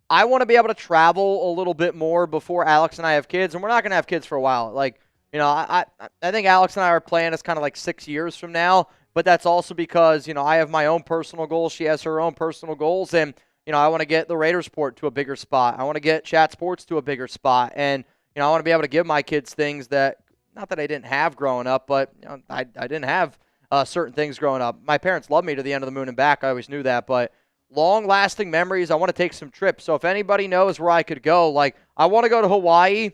[SPEAKER 1] I want to be able to travel a little bit more before Alex and I have kids, and we're not going to have kids for a while. Like, I think Alex and I are playing as kind of like 6 years from now, but that's also because, I have my own personal goals. She has her own personal goals, and, I want to get the Raiders Report to a bigger spot. I want to get Chat Sports to a bigger spot, and, I want to be able to give my kids things that, not that I didn't have growing up, but I didn't have certain things growing up. My parents loved me to the end of the moon and back. I always knew that, but long-lasting memories. I want to take some trips. So if anybody knows where I could go, like I want to go to Hawaii.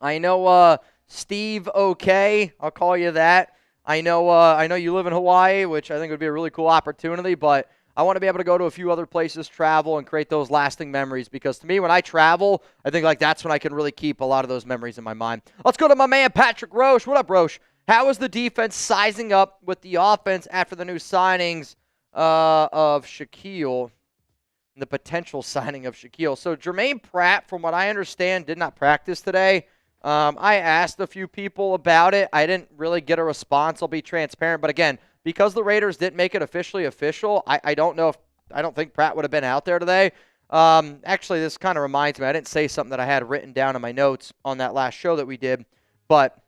[SPEAKER 1] I know Steve OK. I'll call you that. I know you live in Hawaii, which I think would be a really cool opportunity, but I want to be able to go to a few other places, travel, and create those lasting memories because to me, when I travel, I think like that's when I can really keep a lot of those memories in my mind. Let's go to my man, Patrick Roche. What up, Roche? How is the defense sizing up with the offense after the new signings of Shaquill, the potential signing of Shaquill? So Jermaine Pratt, from what I understand, did not practice today. I asked a few people about it. I didn't really get a response. I'll be transparent. But again, because the Raiders didn't make it officially official, I don't think Pratt would have been out there today. Actually, this kind of reminds me. I didn't say something that I had written down in my notes on that last show that we did. But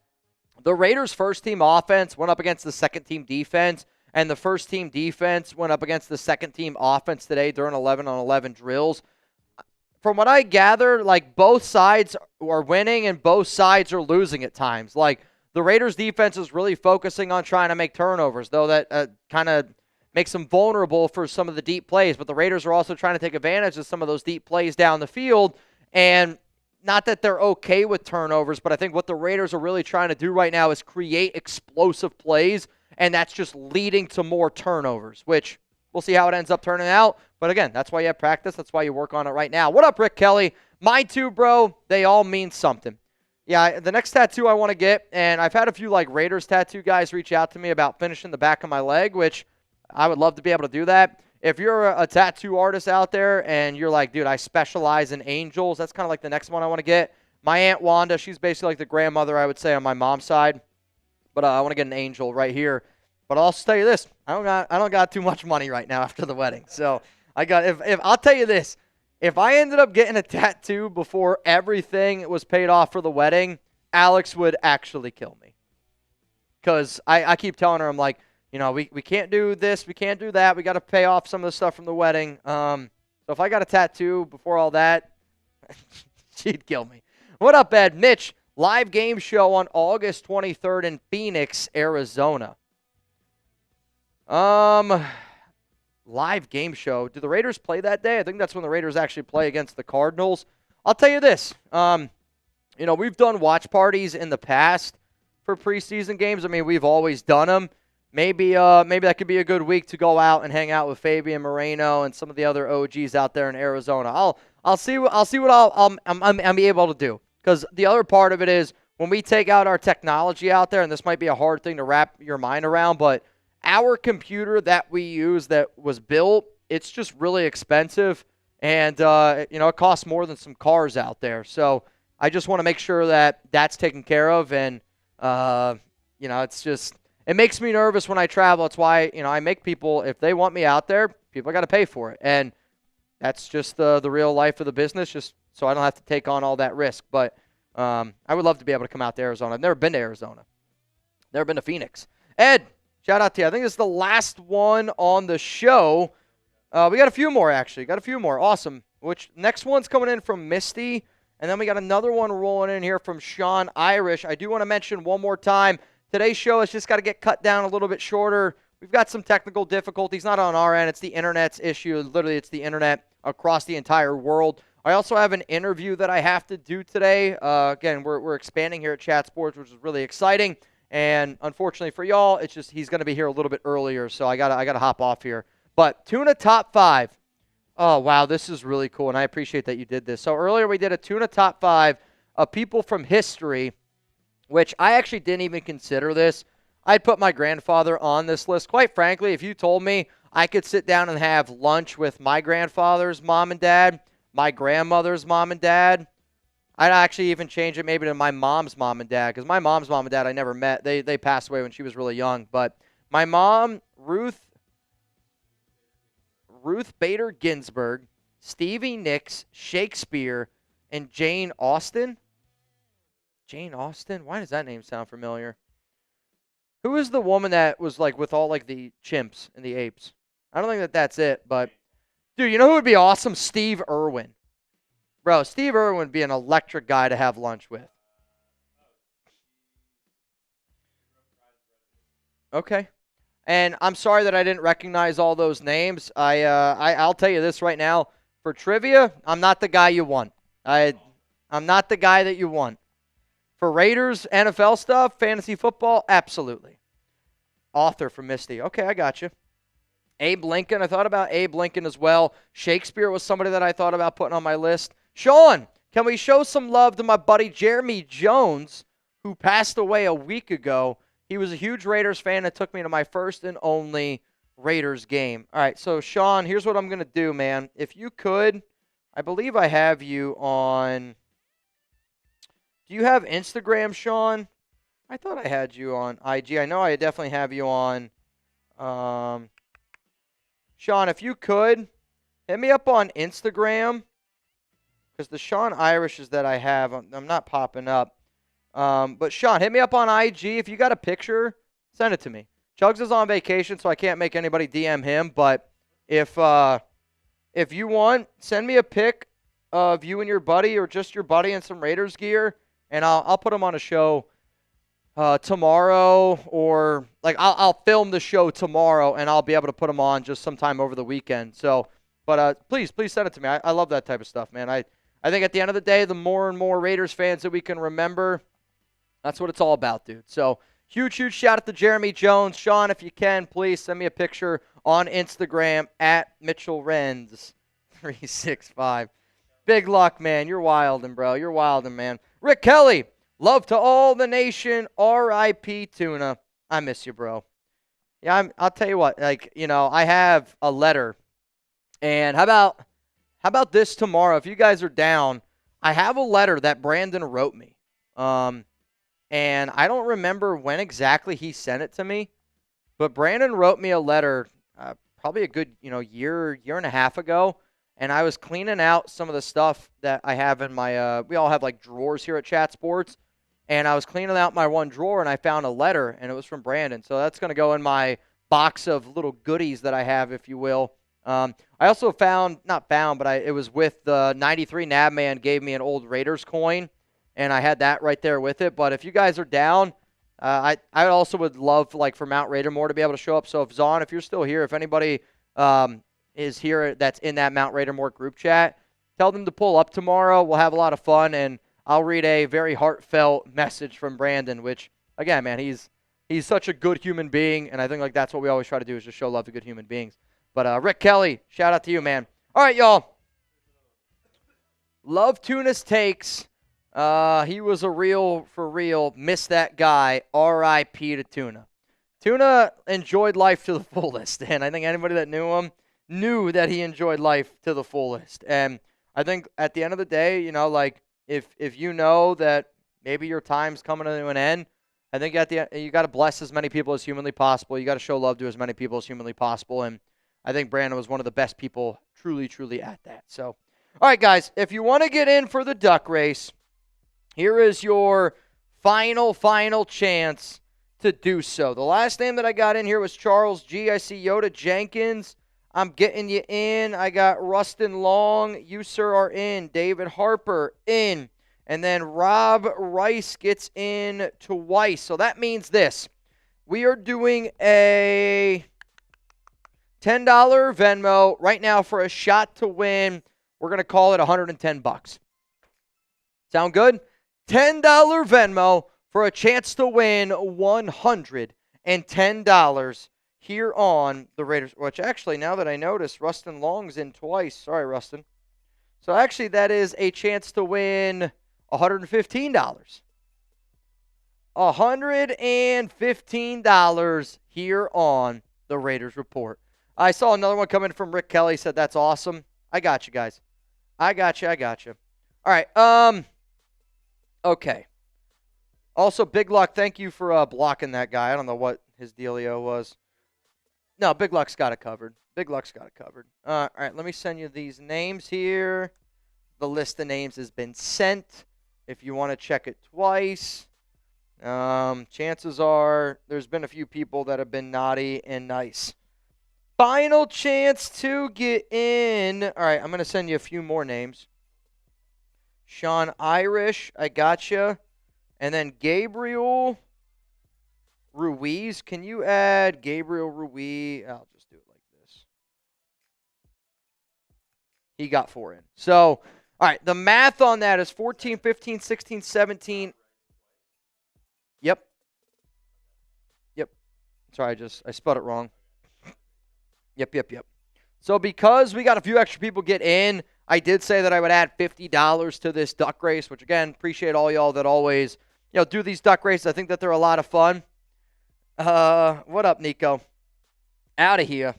[SPEAKER 1] the Raiders' first-team offense went up against the second-team defense, and the first-team defense went up against the second-team offense today during 11-on-11 drills. From what I gather, like both sides are winning and both sides are losing at times. Like the Raiders defense is really focusing on trying to make turnovers, though that kind of makes them vulnerable for some of the deep plays. But the Raiders are also trying to take advantage of some of those deep plays down the field. And not that they're okay with turnovers, but I think what the Raiders are really trying to do right now is create explosive plays, and that's just leading to more turnovers, which we'll see how it ends up turning out. But again, that's why you have practice. That's why you work on it right now. What up, Rick Kelly? Mine too, bro. They all mean something. Yeah, the next tattoo I want to get, and I've had a few like Raiders tattoo guys reach out to me about finishing the back of my leg, which I would love to be able to do that. If you're a tattoo artist out there and you're like, dude, I specialize in angels, that's kind of like the next one I want to get. My Aunt Wanda, she's basically like the grandmother, I would say, on my mom's side. But I want to get an angel right here. But I'll also tell you this, I don't got too much money right now after the wedding. So if I'll tell you this, if I ended up getting a tattoo before everything was paid off for the wedding, Alex would actually kill me. Because I keep telling her, I'm like, we can't do this, we can't do that, we got to pay off some of the stuff from the wedding. So if I got a tattoo before all that, she'd kill me. What up, Ed? Mitch, live game show on August 23rd in Phoenix, Arizona. Live game show. Do the Raiders play that day? I think that's when the Raiders actually play against the Cardinals. I'll tell you this. We've done watch parties in the past for preseason games. I mean, we've always done them. Maybe that could be a good week to go out and hang out with Fabian Moreno and some of the other OGs out there in Arizona. I'll see what I'm able to do. Because the other part of it is when we take out our technology out there, and this might be a hard thing to wrap your mind around, but our computer that we use that was built, it's just really expensive, and it costs more than some cars out there. So I just want to make sure that that's taken care of, and it's just it makes me nervous when I travel. It's why I make people, if they want me out there, people got to pay for it, and that's just the real life of the business. Just so I don't have to take on all that risk. But I would love to be able to come out to Arizona. I've never been to Arizona, never been to Phoenix. Ed, shout out to you. I think this is the last one on the show. We got a few more, actually. Awesome. Which next one's coming in from Misty. And then we got another one rolling in here from Sean Irish. I do want to mention one more time, today's show has just got to get cut down a little bit shorter. We've got some technical difficulties, not on our end. It's the internet's issue. Literally, it's the internet across the entire world. I also have an interview that I have to do today. Again, we're expanding here at Chat Sports, which is really exciting. And unfortunately for y'all, it's just he's going to be here a little bit earlier, so I gotta hop off here. But Tuna Top 5. Oh, wow, this is really cool, and I appreciate that you did this. So earlier we did a Tuna Top 5 of people from history, which I actually didn't even consider this. I'd put my grandfather on this list. Quite frankly, if you told me I could sit down and have lunch with my grandfather's mom and dad, my grandmother's mom and dad, I'd actually even change it maybe to my mom's mom and dad, because my mom's mom and dad I never met. They passed away when she was really young. But my mom, Ruth Bader Ginsburg, Stevie Nicks, Shakespeare, and Jane Austen. Jane Austen? Why does that name sound familiar? Who is the woman that was like with all like the chimps and the apes? I don't think that that's it, but dude, you know who would be awesome? Steve Irwin. Bro, Steve Irwin would be an electric guy to have lunch with. Okay. And I'm sorry that I didn't recognize all those names. I'll tell you this right now. For trivia, I'm not the guy you want. I'm not the guy that you want. For Raiders, NFL stuff, fantasy football, absolutely. Author for Misty. Okay, I got you. Abe Lincoln. I thought about Abe Lincoln as well. Shakespeare was somebody that I thought about putting on my list. Sean, can we show some love to my buddy Jeremy Jones, who passed away a week ago? He was a huge Raiders fan that took me to my first and only Raiders game. All right, so Sean, here's what I'm going to do, man. If you could, I believe I have you on. Do you have Instagram, Sean? I thought I had you on IG. I know I definitely have you on. Sean, if you could, hit me up on Instagram, because the Sean Irishes that I have, I'm not popping up. But Sean, hit me up on IG. If you got a picture, send it to me. Chugs is on vacation, so I can't make anybody DM him. But if you want, send me a pic of you and your buddy, or just your buddy in some Raiders gear, and I'll put him on a show tomorrow, or like I'll film the show tomorrow, and I'll be able to put them on just sometime over the weekend. So, but please send it to me. I love that type of stuff, man. I think at the end of the day, the more and more Raiders fans that we can remember, that's what it's all about, dude. So, huge shout out to Jeremy Jones. Sean, if you can, please send me a picture on Instagram at MitchellRenz365. Big luck, man. You're wildin', bro. You're wildin', man. Rick Kelly, love to all the nation. R.I.P. Tuna. I miss you, bro. Yeah, I'll tell you what. Like, you know, I have a letter. And how about this tomorrow? If you guys are down, I have a letter that Brandon wrote me. And I don't remember when exactly he sent it to me, but Brandon wrote me a letter probably a good, year and a half ago, and I was cleaning out some of the stuff that I have in my we all have like drawers here at Chat Sports, and I was cleaning out my one drawer, and I found a letter, and it was from Brandon. So that's going to go in my box of little goodies that I have, if you will. I also it was with the 93 Nabman gave me an old Raiders coin, and I had that right there with it. But if you guys are down, I also would love for Mount Raidermore to be able to show up. So if Zahn, if you're still here, if anybody is here that's in that Mount Raidermore group chat, tell them to pull up tomorrow. We'll have a lot of fun, and I'll read a very heartfelt message from Brandon, which, again, man, he's such a good human being, and I think that's what we always try to do is just show love to good human beings. But Rick Kelly, shout out to you, man. All right, y'all. Love Tuna's takes. He was a real, for real. Miss that guy. R.I.P. to Tuna. Tuna enjoyed life to the fullest, and I think anybody that knew him knew that he enjoyed life to the fullest. And I think at the end of the day, if you know that maybe your time's coming to an end, I think you got to bless as many people as humanly possible. You got to show love to as many people as humanly possible, and I think Brandon was one of the best people truly, truly at that. So, all right, guys, if you want to get in for the duck race, here is your final chance to do so. The last name that I got in here was Charles G. I see Yoda Jenkins. I'm getting you in. I got Rustin Long. You, sir, are in. David Harper, in. And then Rob Rice gets in twice. So that means this. We are doing a $10 Venmo right now for a shot to win. We're going to call it $110. Sound good? $10 Venmo for a chance to win $110 here on the Raiders. Which actually, now that I notice, Rustin Long's in twice. Sorry, Rustin. So actually, that is a chance to win $115. $115 here on the Raiders Report. I saw another one come in from Rick Kelly. Said that's awesome. I got you guys. I got you. All right. Okay. Also, Big Luck, thank you for blocking that guy. I don't know what his dealio was. No, Big Luck's got it covered. Big Luck's got it covered. All right, let me send you these names here. The list of names has been sent. If you want to check it twice, chances are there's been a few people that have been naughty and nice. Final chance to get in. All right, I'm going to send you a few more names. Sean Irish, I got you. And then Gabriel Ruiz. Can you add Gabriel Ruiz? I'll just do it like this. He got 4 in. So, all right, the math on that is 14, 15, 16, 17. Yep. Sorry, I spelled it wrong. Yep. So because we got a few extra people get in, I did say that I would add $50 to this duck race, which, again, appreciate all y'all that always, do these duck races. I think that they're a lot of fun. What up, Nico? Out of here.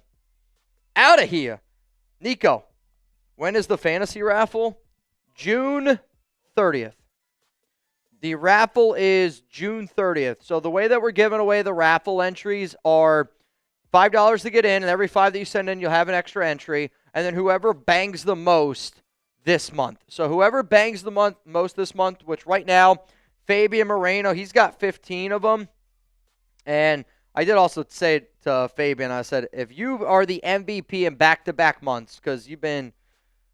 [SPEAKER 1] Nico, when is the fantasy raffle? June 30th. The raffle is June 30th. So the way that we're giving away the raffle entries are $5 to get in, and every 5 that you send in, you'll have an extra entry. And then whoever bangs the most this month. So whoever bangs the most this month, which right now, Fabian Moreno, he's got 15 of them. And I did also say to Fabian, I said, if you are the MVP in back-to-back months, because you've been,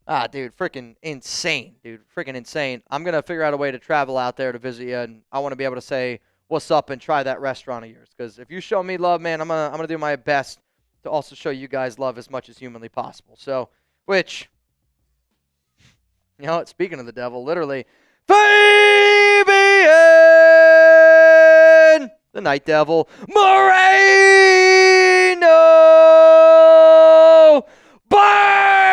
[SPEAKER 1] freaking insane, I'm going to figure out a way to travel out there to visit you, and I want to be able to say what's up and try that restaurant of yours. Because if you show me love, man, I'm gonna do my best to also show you guys love as much as humanly possible. So, which, speaking of the devil, literally, Fabian, the Night Devil, Moreno, bang!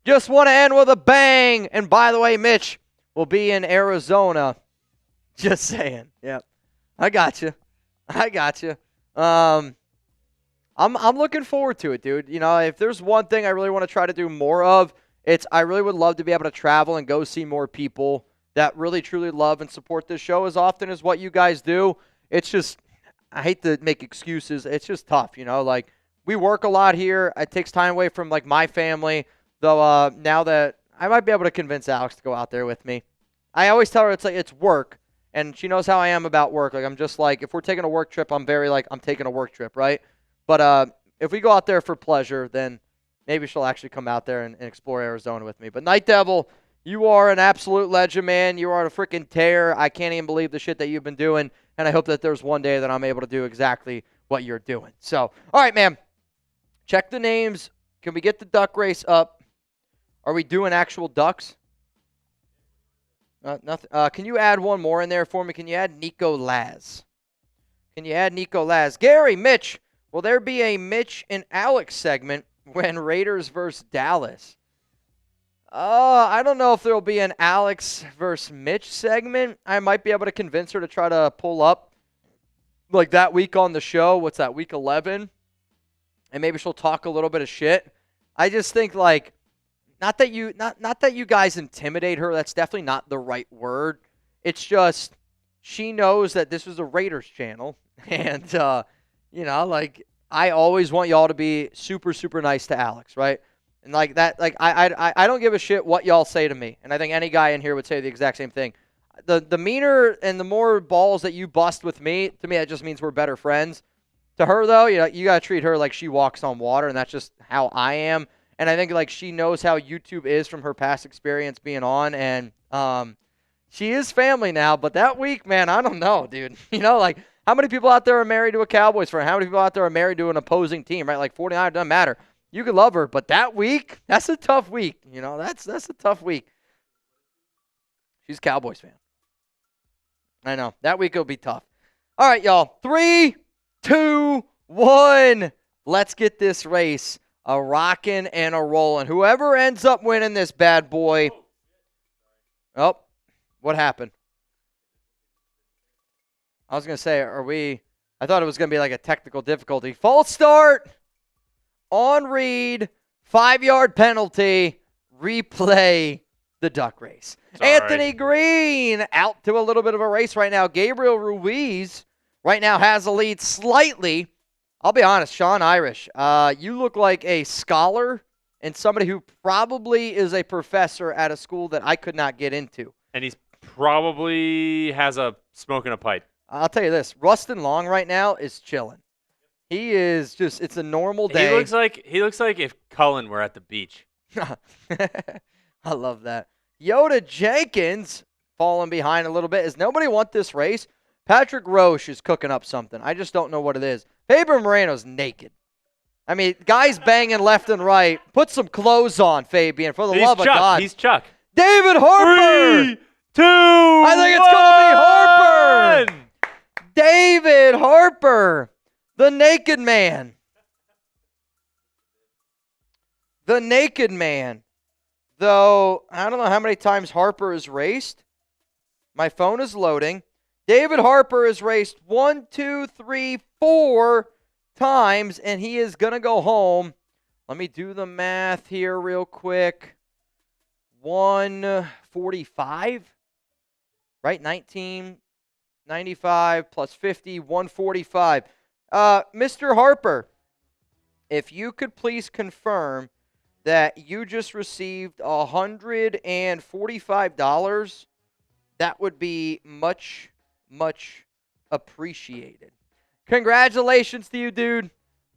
[SPEAKER 1] Just want to end with a bang. And by the way, Mitch will be in Arizona. Just saying. Yep. I got you. I'm looking forward to it, dude. If there's one thing I really want to try to do more of, I really would love to be able to travel and go see more people that really, truly love and support this show as often as what you guys do. It's just, I hate to make excuses. It's just tough, Like, we work a lot here. It takes time away from, like, my family. Though now that I might be able to convince Alex to go out there with me. I always tell her it's work. And she knows how I am about work. Like, I'm just like, if we're taking a work trip, I'm very like, I'm taking a work trip, right? But if we go out there for pleasure, then maybe she'll actually come out there and explore Arizona with me. But Night Devil, you are an absolute legend, man. You are a freaking tear. I can't even believe the shit that you've been doing. And I hope that there's one day that I'm able to do exactly what you're doing. So, all right, man. Check the names. Can we get the duck race up? Are we doing actual ducks? Nothing. Can you add one more in there for me? Can you add Nico Laz? Gary, Mitch, will there be a Mitch and Alex segment when Raiders versus Dallas? I don't know if there will be an Alex versus Mitch segment. I might be able to convince her to try to pull up like that week on the show. What's that, week 11? And maybe she'll talk a little bit of shit. I just think, like, not that you guys intimidate her. That's definitely not the right word. It's just she knows that this is a Raiders channel. And, like, I always want y'all to be super, super nice to Alex, right? And like that, like I don't give a shit what y'all say to me. And I think any guy in here would say the exact same thing. The meaner and the more balls that you bust with me, to me, that just means we're better friends. To her, though, you got to treat her like she walks on water, and that's just how I am. And I think, like, she knows how YouTube is from her past experience being on, and she is family now. But that week, man, I don't know, dude. Like, how many people out there are married to a Cowboys fan? How many people out there are married to an opposing team, right? Like, 49, it doesn't matter. You could love her, but that week, that's a tough week. That's a tough week. She's a Cowboys fan. I know. That week will be tough. All right, y'all. 3, 2, 1. Let's get this race a rocking and a rolling. Whoever ends up winning this bad boy. Oh, what happened? I was going to say, I thought it was going to be like a technical difficulty. False start on Reed. 5-yard penalty. Replay the duck race.
[SPEAKER 2] Sorry.
[SPEAKER 1] Anthony Green out to a little bit of a race right now. Gabriel Ruiz right now has a lead slightly I'll be honest, Sean Irish, you look like a scholar and somebody who probably is a professor at a school that I could not get into.
[SPEAKER 2] And he's probably has a smoking a pipe.
[SPEAKER 1] I'll tell you this, Rustin Long right now is chilling. He is just, it's a normal day.
[SPEAKER 2] He looks like if Cullen were at the beach.
[SPEAKER 1] I love that. Yoda Jenkins falling behind a little bit. Does nobody want this race? Patrick Roche is cooking up something. I just don't know what it is. Faber Moreno's naked. I mean, guys banging left and right. Put some clothes on, Fabian, for the love of God.
[SPEAKER 2] He's Chuck.
[SPEAKER 1] David Harper.
[SPEAKER 2] 3, 2,
[SPEAKER 1] I think it's going to be Harper. David Harper, the naked man. The naked man. Though, I don't know how many times Harper has raced. My phone is loading. David Harper has raced 1, 2, 3, 4 times, and he is going to go home. Let me do the math here real quick. 145, right? 1995 plus 50, 145. Mr. Harper, if you could please confirm that you just received $145, that would be much, much appreciated. Congratulations to you, dude.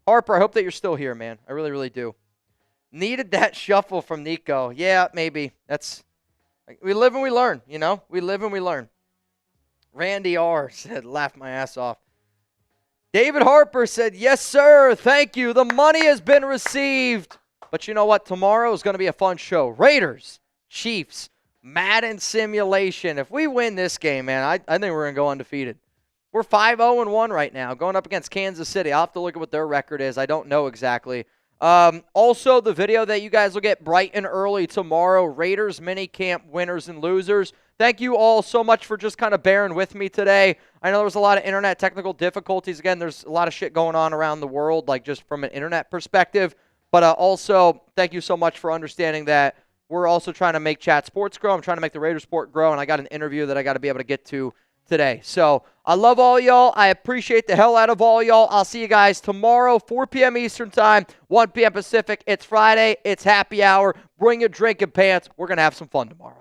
[SPEAKER 1] Harper, I hope that you're still here, man. I really, really do. Needed that shuffle from Nico. Yeah, maybe. We live and we learn, you know? We live and we learn. Randy R. said, laugh my ass off. David Harper said, yes, sir. Thank you. The money has been received. But you know what? Tomorrow is going to be a fun show. Raiders, Chiefs, Madden simulation. If we win this game, man, I think we're going to go undefeated. We're 5-0-1 right now, going up against Kansas City. I'll have to look at what their record is. I don't know exactly. Also, the video that you guys will get bright and early tomorrow, Raiders Minicamp winners and losers. Thank you all so much for just kind of bearing with me today. I know there was a lot of internet technical difficulties. Again, there's a lot of shit going on around the world, like just from an internet perspective. But also, thank you so much for understanding that we're also trying to make Chat Sports grow. I'm trying to make the Raiders Sport grow, and I got an interview that I got to be able to get to today. So I love all y'all. I appreciate the hell out of all y'all. I'll see you guys tomorrow, 4 p.m. Eastern Time, 1 p.m. Pacific. It's Friday. It's happy hour. Bring your drink and pants. We're going to have some fun tomorrow.